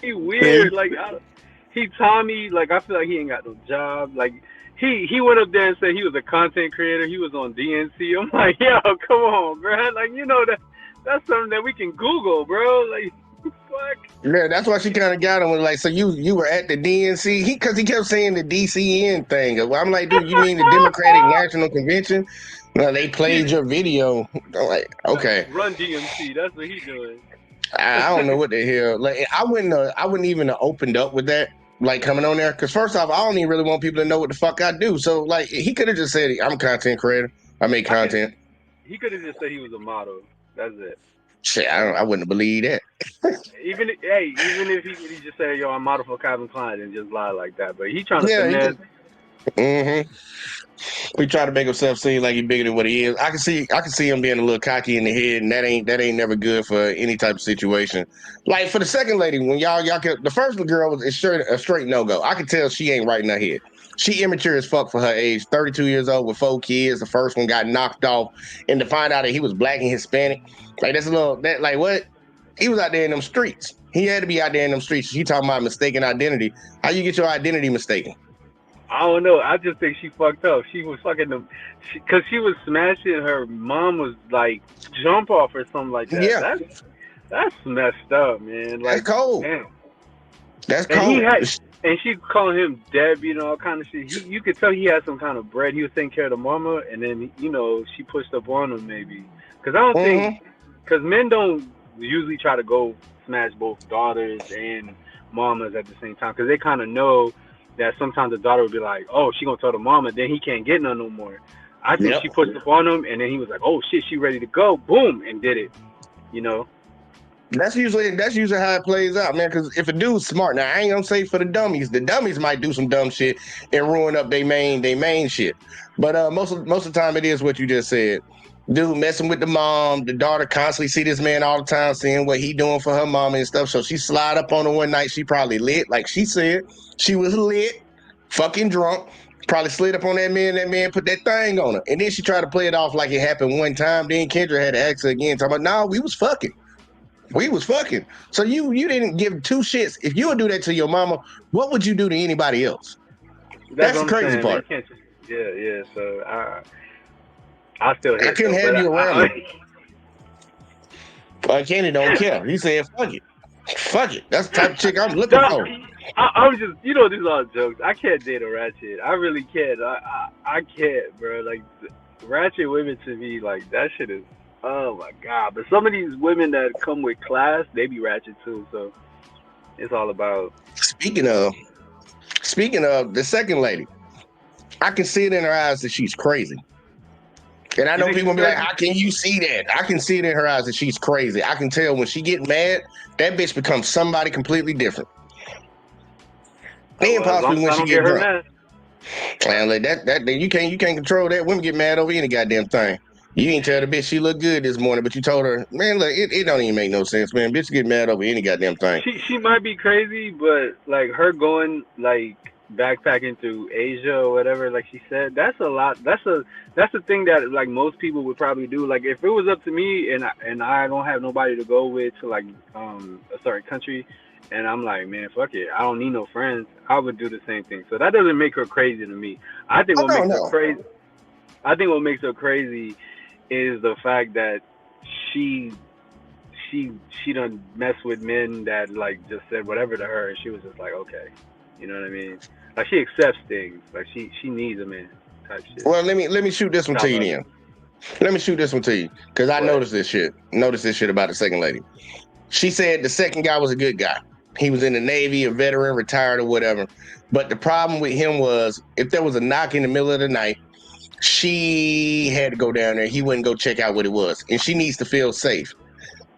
He weird. Like he Tommy. Like I feel like he ain't got no job. Like he went up there and said he was a content creator. He was on DNC. I'm like, yo, come on, bro. Like that's something that we can Google, bro. Like. Fuck. Yeah, that's why she kind of got him. Like, so you were at the DNC? Because he kept saying the DCN thing. I'm like, dude, you mean the Democratic National Convention? No, they played your video. I'm like, okay. Run DMC. That's what he doing. I don't know what the hell. Like, I wouldn't even have opened up with that. Like, coming on there, because first off, I don't even really want people to know what the fuck I do. So, like, he could have just said, I'm a content creator. I make content. He could have just said he was a model. That's it. Shit, I wouldn't believe that. even if he just said, yo, I'm model for Calvin Klein and just lie like that. But he trying to finesse. He try to make himself seem like he's bigger than what he is. I can see him being a little cocky in the head, and that ain't never good for any type of situation. Like for the second lady, when y'all the first girl was a straight no-go. I could tell she ain't right in her head. She immature as fuck for her age. 32 years old with 4 kids. The first one got knocked off, and to find out that he was black and Hispanic, like that's a little like what? He was out there in them streets. He had to be out there in them streets. She talking about mistaken identity. How you get your identity mistaken? I don't know. I just think she fucked up. She was fucking them because she was smashing. Her mom was like jump off or something like that. Yeah, that's messed up, man. Like, that's cold. Damn. That's cold. And she calling him Deb, all kind of shit. You could tell he had some kind of bread. He was taking care of the mama, and then she pushed up on him maybe. Because I don't think, because men don't usually try to go smash both daughters and mamas at the same time, because they kind of know that sometimes the daughter would be like, oh, she gonna tell the mama, then he can't get none no more. I think she pushed up on him, and then he was like, oh shit, she ready to go, boom, and did it. That's usually how it plays out, man. Because if a dude's smart, now I ain't gonna say for the dummies might do some dumb shit and ruin up their main shit. But most of the time, it is what you just said. Dude messing with the mom, the daughter constantly see this man all the time, seeing what he doing for her mama and stuff. So she slide up on her one night. She probably lit, like she said. She was lit, fucking drunk. Probably slid up on that man. That man put that thing on her, and then she tried to play it off like it happened one time. Then Kendra had to ask her again, talking about, "No, we was fucking." So you didn't give two shits. If you would do that to your mama, what would you do to anybody else? That's the crazy part. Yeah. So I still hate. I couldn't have you around me. But Kenny don't care. He said, "Fuck it, fuck it." That's the type of chick I'm looking for. I'm just, these are all jokes. I can't date a ratchet. I really can't. I can't, bro. Like ratchet women to me, like that shit is. Oh my god! But some of these women that come with class, they be ratchet too. So it's all about. Speaking of the second lady, I can see it in her eyes that she's crazy. And I know people be like, "How can you see that?" I can see it in her eyes that she's crazy. I can tell when she get mad, that bitch becomes somebody completely different. And possibly when she get drunk. And like that you can't control that. Women get mad over any goddamn thing. You ain't tell the bitch she looked good this morning, but you told her, man, look, it don't even make no sense, man. Bitch get mad over any goddamn thing. She might be crazy, but like her going like backpacking through Asia or whatever, like she said, that's a lot. That's the thing that like most people would probably do. Like if it was up to me and I don't have nobody to go with to like a certain country, and I'm like, man, fuck it, I don't need no friends, I would do the same thing. So that doesn't make her crazy to me. I think what makes her crazy. I think what makes her crazy is the fact that she done mess with men that like just said whatever to her, and she was just like, okay, you know what I mean? Like she accepts things. Like she needs a man type shit. Well, let me shoot this one to you then. Let me shoot this one to you because I noticed this shit. Noticed this shit about the second lady. She said the second guy was a good guy. He was in the Navy, a veteran, retired or whatever. But the problem with him was if there was a knock in the middle of the night, she had to go down there. He wouldn't go check out what it was. And she needs to feel safe.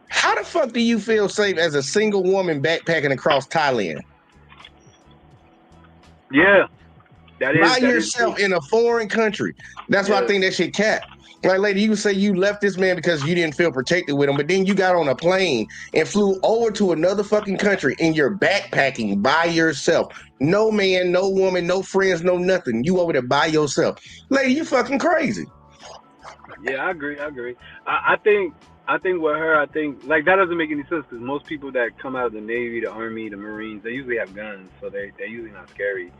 How the fuck do you feel safe as a single woman backpacking across Thailand? Yeah. By yourself in a foreign country. That's why I think that shit cat. Like, lady, you can say you left this man because you didn't feel protected with him, but then you got on a plane and flew over to another fucking country and you're backpacking by yourself. No man, no woman, no friends, no nothing. You over there by yourself. Lady, you fucking crazy. Yeah, I agree. I think with her, I think like that doesn't make any sense because most people that come out of the Navy, the Army, the Marines, they usually have guns, so they're usually not scary.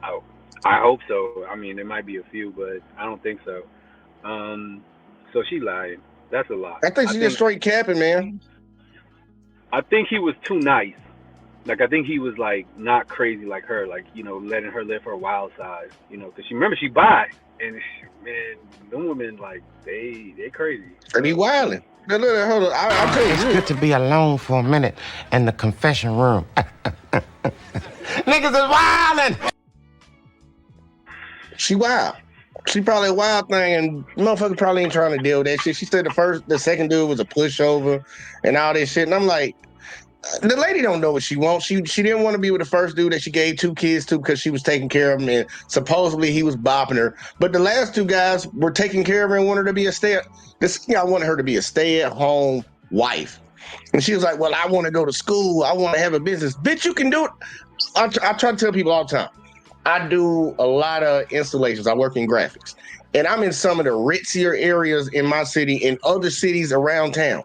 I hope so. I mean, there might be a few, but I don't think so. So she lied. That's a lie. I think she's just straight capping, man. I think he was too nice. Like I think he was like not crazy like her, like letting her live her wild side. Because she bi, and man, them women like they crazy. They be wilding. Hold on, I'll tell you. It's good to be alone for a minute in the confession room. Niggas is wilding. She wild. She probably a wild thing, and motherfucker probably ain't trying to deal with that shit. She said the second dude was a pushover and all this shit. And I'm like, the lady don't know what she wants. She didn't want to be with the first dude that she gave 2 kids to because she was taking care of him, and supposedly he was bopping her. But the last 2 guys were taking care of her and wanted her to be I wanted her to be a stay-at-home wife. And she was like, well, I want to go to school. I want to have a business. Bitch, you can do it. I try to tell people all the time. I do a lot of installations. I work in graphics. And I'm in some of the ritzier areas in my city and other cities around town.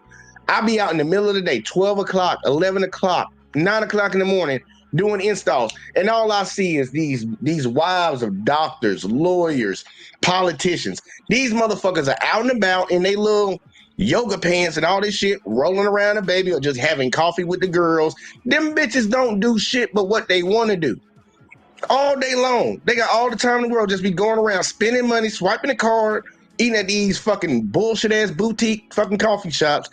I'll be out in the middle of the day, 12 o'clock, 11 o'clock, 9 o'clock in the morning, doing installs. And all I see is these wives of doctors, lawyers, politicians. These motherfuckers are out and about in they little yoga pants and all this shit, rolling around a baby or just having coffee with the girls. Them bitches don't do shit but what they want to do. All day long. They got all the time in the world, just be going around spending money, swiping the card, eating at these fucking bullshit ass boutique fucking coffee shops.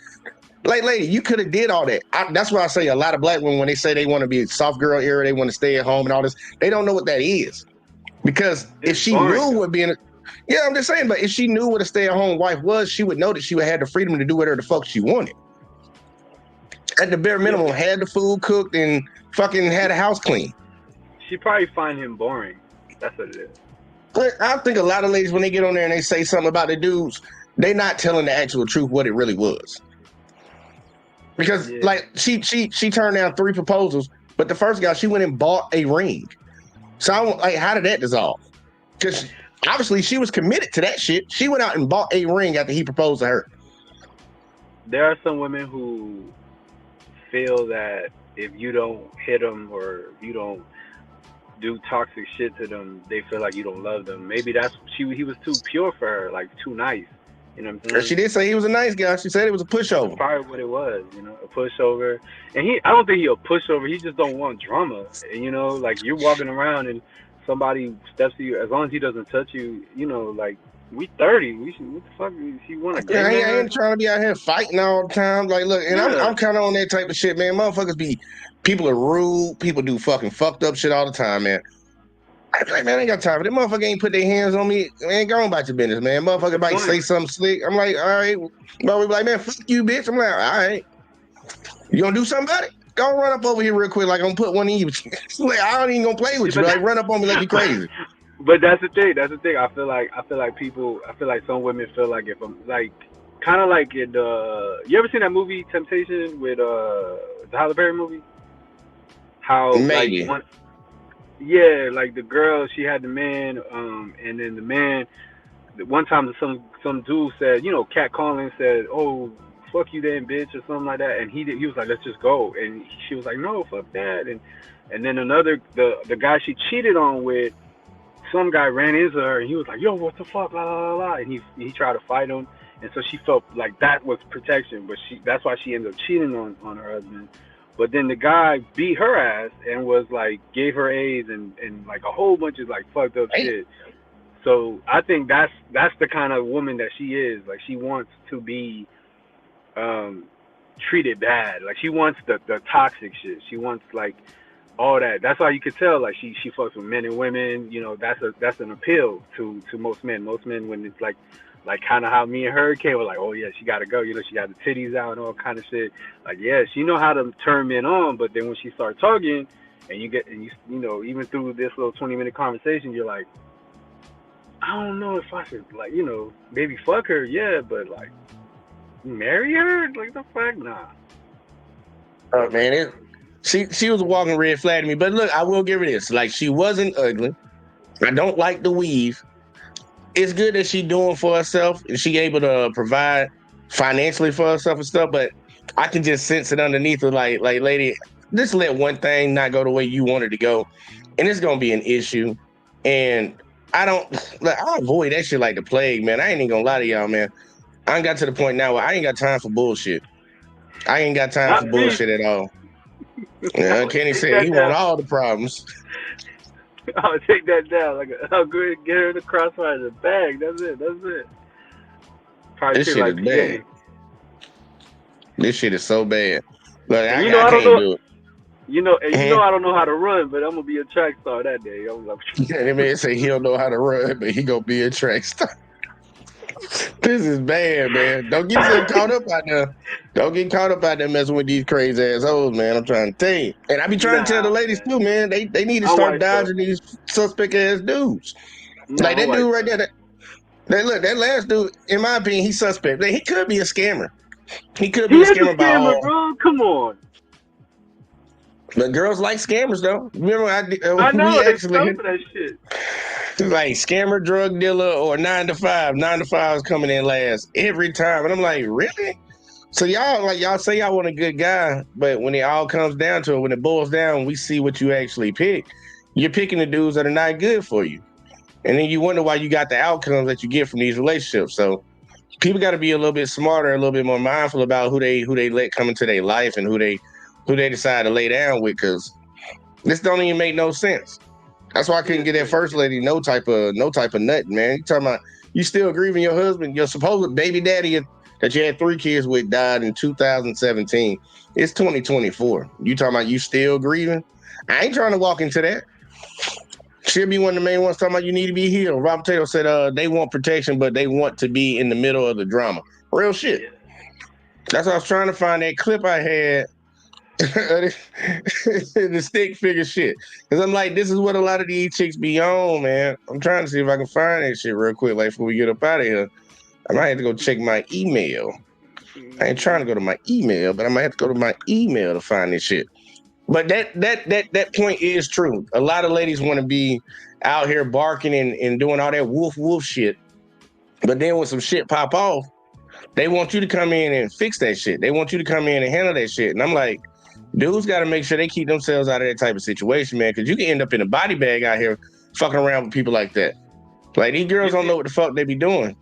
Like, lady, you could have did all that. That's why I say a lot of black women, when they say they want to be a soft girl era, they want to stay at home and all this, they don't know what that is. Because if she knew what being I'm just saying, but if she knew what a stay-at-home wife was, she would know that she would have the freedom to do whatever the fuck she wanted. At the bare minimum, had the food cooked and fucking had a house clean. She probably find him boring. That's what it is. But I think a lot of ladies, when they get on there and they say something about the dudes, they're not telling the actual truth what it really was. Because like she turned down 3 proposals, but the first guy, she went and bought a ring. So I'm like, how did that dissolve? Because obviously she was committed to that shit. She went out and bought a ring after he proposed to her. There are some women who feel that if you don't hit them or if you don't do toxic shit to them, they feel like you don't love them. Maybe he was too pure for her, like too nice. You know what I'm saying? She did say he was a nice guy. She said it was a pushover. That's probably what it was, a pushover. And I don't think he a pushover. He just don't want drama. And like you're walking around and somebody steps to you, as long as he doesn't touch you, like we 30. What the fuck? He want to get? I ain't trying to be out here fighting all the time. Like, look, and I'm kind of on that type of shit, man. Motherfuckers people are rude. People do fucking fucked up shit all the time, man. I be like, man, I ain't got time for that. Motherfucker ain't put their hands on me. Man, go on about your business, man. Motherfucker might say something slick. I'm like, all right. Bro, we be like, man, fuck you, bitch. I'm like, all right. You gonna do something about it? Go run up over here real quick, like I'm gonna put one in you. Like, I don't even gonna play with you. Like, run up on me like you crazy. But that's the thing. I feel like some women feel like if I'm like, kind of like in you ever seen that movie Temptation with the Halle Berry movie? How maybe. Like, Yeah, like the girl, she had the man, and then the man. One time, some dude said, cat calling said, "Oh, fuck you, then, bitch," or something like that, and he was like, "Let's just go," and she was like, "No, fuck that," and then another the guy she cheated on with, some guy ran into her, and he was like, "Yo, what the fuck, la la la la," and he tried to fight him, and so she felt like that was protection, but that's why she ended up cheating on her husband. But then the guy beat her ass and was like gave her AIDS and like a whole bunch of like fucked up shit. So I think that's the kind of woman that she is. Like she wants to be treated bad. Like she wants the toxic shit. She wants like all that. That's why you could tell like she fucks with men and women. That's an appeal to most men. Most men, when it's like kind of how me and her came, were like, oh yeah, she gotta go. She got the titties out and all kind of shit. Like yeah, she know how to turn men on. But then when she starts talking, and you even through this little 20-minute conversation, you're like, I don't know if I should like maybe fuck her, yeah, but like marry her, like the fuck, nah. Oh man, she was a walking red flag to me. But look, I will give her this: like she wasn't ugly. I don't like the weave. It's good that she doing for herself and she able to provide financially for herself and stuff. But I can just sense it underneath her, like lady, just let one thing not go the way you want it to go, and it's gonna be an issue. And I avoid that shit like the plague, man. I ain't even gonna lie to y'all, man. I ain't got to the point now where I ain't got time for bullshit. I ain't got time for bullshit at all. Yeah, Kenny said he want all the problems. I'll take that down. Like I'll go ahead and get her in the crossfire in the bag. That's it. Probably This shit like is bad. This shit is so bad. Look, I don't can't know. do it. I don't know how to run, but I'm gonna be a track star that day. I'm like, that man say he don't know how to run, but he gonna be a track star. This is bad, man. Don't get yourself caught up out there. Don't get caught up out there messing with these crazy assholes, man. I'm trying to tell you. And I be trying to tell the ladies too, man. They need to start dodging these suspect ass dudes. Like that dude right there. That last dude, in my opinion, he's suspect. He could be a scammer. He could be a scammer by all. Bro. Come on. But girls like scammers, though. Remember, I know they fell for that shit. Like scammer, drug dealer, or 9 to 5. 9 to 5 is coming in last every time, and I'm like, really? So y'all say y'all want a good guy, but when it all comes down to it, when it boils down, we see what you actually pick. You're picking the dudes that are not good for you, and then you wonder why you got the outcomes that you get from these relationships. So people got to be a little bit smarter, a little bit more mindful about who they let come into their life and who they decide to lay down with, because this don't even make no sense. That's why I couldn't get that first lady no type of nut, man. You talking about you still grieving your husband, your supposed baby daddy that you had 3 kids with died in 2017. It's 2024. You talking about you still grieving? I ain't trying to walk into that. She'll be one of the main ones talking about you need to be healed. Rob Taylor said they want protection, but they want to be in the middle of the drama. Real shit. Yeah. That's why I was trying to find that clip I had. The stick figure shit, because I'm like, this is what a lot of these chicks be on, man. I'm trying to see if I can find that shit real quick, like before we get up out of here. I might have to go check my email. I ain't trying to go to my email, but I might have to go to my email to find this shit. But that point is true. A lot of ladies want to be out here barking and doing all that woof shit, but then when some shit pop off, they want you to come in and fix that shit. They want you to come in and handle that shit, and I'm like, dudes got to make sure they keep themselves out of that type of situation, man, because you can end up in a body bag out here fucking around with people like that. Like, these girls don't know what the fuck they be doing.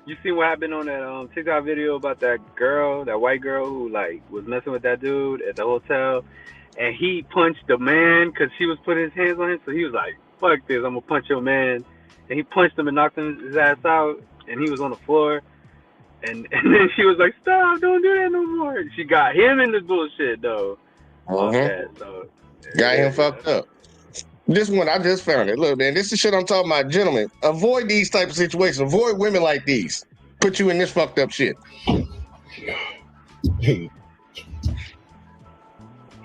You see what happened on that TikTok video about that girl, that white girl who like was messing with that dude at the hotel, and he punched the man because she was putting his hands on him. So he was like, "Fuck this, I'm gonna punch your man," and he punched him and knocked his ass out, and he was on the floor. And then she was like, "Stop! Don't do that no more." She got him in this bullshit though. Okay, so got him fucked up. This one I just found it. Look, man, this is shit I'm talking about, gentlemen. Avoid these type of situations. Avoid women like these. Put you in this fucked up shit.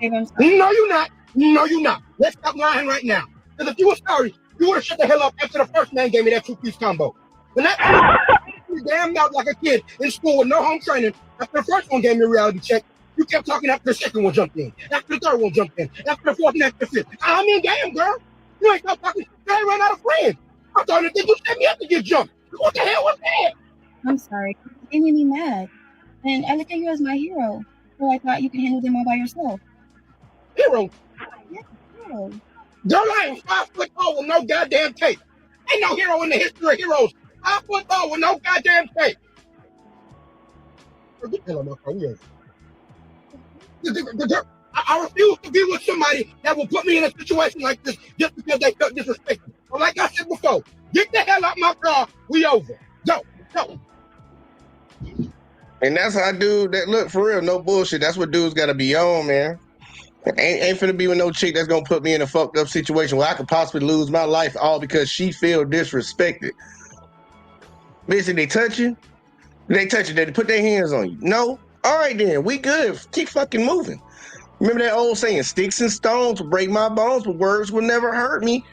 No, you're not. No, you're not. Let's stop lying right now. Because if you were sorry, you would have shut the hell up after the first man gave me that 2-piece combo. When that damn out like a kid in school with no home training, after the first one gave me a reality check, you kept talking after the second one jumped in, after the third one jumped in, after the fourth and after the fifth. I mean, damn, girl. You ain't talking. I ain't ran out of friends. I'm starting to think you set me up to get jumped. What the hell was that? I'm sorry. It made me mad. And I look at you as my hero. So I thought you could handle them all by yourself. Hero? Yeah, hero. Girl, I am 5'4" with no goddamn tape. Ain't no hero in the history of heroes. 5'4" with no goddamn tape. Get the hell out of my car. We over. I refuse to be with somebody that will put me in a situation like this just because they felt disrespected. But like I said before, get the hell out my car. We over. Go. And that's how dude that look for real, no bullshit. That's what dudes gotta be on, man. Ain't finna be with no chick that's gonna put me in a fucked up situation where I could possibly lose my life all because she feel disrespected. Listen, they touch you, they put their hands on you. No? All right then, we good. Keep fucking moving. Remember that old saying, sticks and stones will break my bones, but words will never hurt me.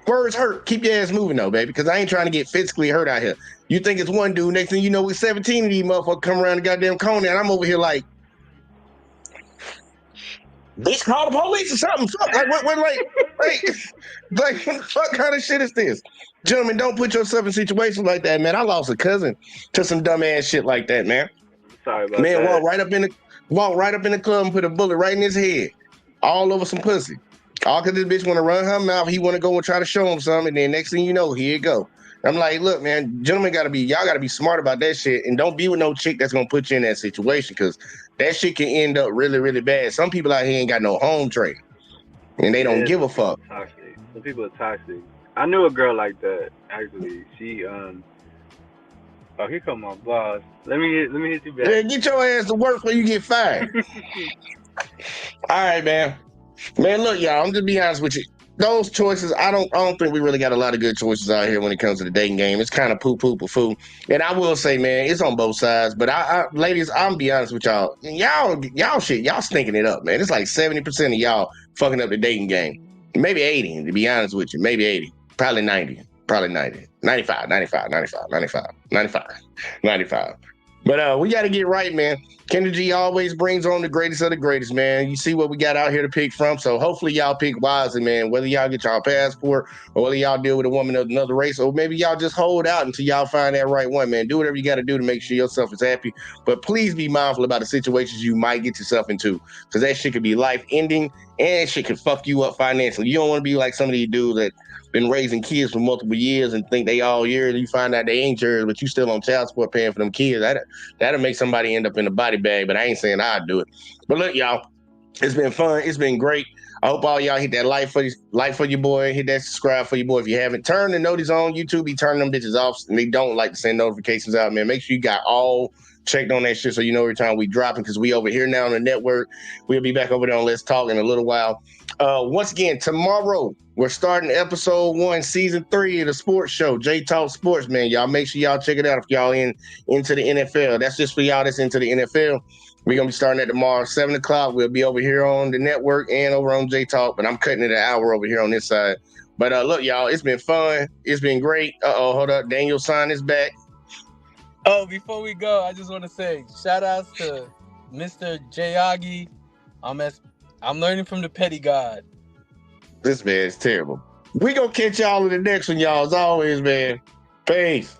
Words hurt. Keep your ass moving though, baby, because I ain't trying to get physically hurt out here. You think it's one dude, next thing you know, with 17 of these motherfuckers come around the goddamn corner, and I'm over here like, bitch, call the police or something. Fuck, like, what what kind of shit is this? Gentlemen, don't put yourself in situations like that, man. I lost a cousin to some dumb ass shit like that, man. Sorry about Man, that. walk right up in the club and put a bullet right in his head, all over some pussy. All because this bitch want to run her mouth. He want to go and try to show him something. And then next thing you know, here you go. I'm like, look, man, gentlemen y'all gotta be smart about that shit. And don't be with no chick that's gonna put you in that situation, because that shit can end up really, really bad. Some people out here ain't got no home training. And they don't give a fuck. Toxic. Some people are toxic. I knew a girl like that, actually. She oh, here come my boss. Let me hit you back. Yeah, get your ass to work before you get fired. All right, man. Man, look, y'all, I'm just be honest with you. Those choices, I don't think we really got a lot of good choices out here when it comes to the dating game. It's kind of poo. And I will say, man, it's on both sides. But ladies, I'm be honest with y'all. Y'all stinking it up, man. It's like 70% of y'all fucking up the dating game. Maybe 80, to be honest with you. Maybe 80. Probably 90. Probably 90. 95. But we got to get right, man. Kendra G always brings on the greatest of the greatest, man. You see what we got out here to pick from. So hopefully y'all pick wisely, man. Whether y'all get y'all passport or whether y'all deal with a woman of another race, or maybe y'all just hold out until y'all find that right one, man. Do whatever you got to do to make sure yourself is happy. But please be mindful about the situations you might get yourself into, because that shit could be life-ending and shit could fuck you up financially. You don't want to be like some of these dudes that been raising kids for multiple years and think they all yours. You find out they ain't yours, but you still on child support paying for them kids. That'll make somebody end up in a body bag, but I ain't saying I'd do it. But look, y'all, it's been fun. It's been great. I hope all y'all hit that like for your boy, hit that subscribe for your boy. If you haven't, turn the notice on YouTube. He turn them bitches off, and they don't like to send notifications out, man. Make sure you got all checked on that shit so you know every time we dropping, because we over here now on the network. We'll be back over there on Let's Talk in a little while. Once again, tomorrow we're starting episode 1, season 3 of the sports show, J Talk Sports, man. Y'all make sure y'all check it out if y'all into the NFL. That's just for y'all that's into the NFL. We're going to be starting at tomorrow, 7 o'clock. We'll be over here on the network and over on J Talk, but I'm cutting it an hour over here on this side. But look, y'all, it's been fun. It's been great. Hold up. Daniel Sign is back. Oh, before we go, I just want to say shout outs to Mr. Jayagi. I'm learning from the petty god. This man is terrible. We gonna catch y'all in the next one, y'all. As always, man. Peace.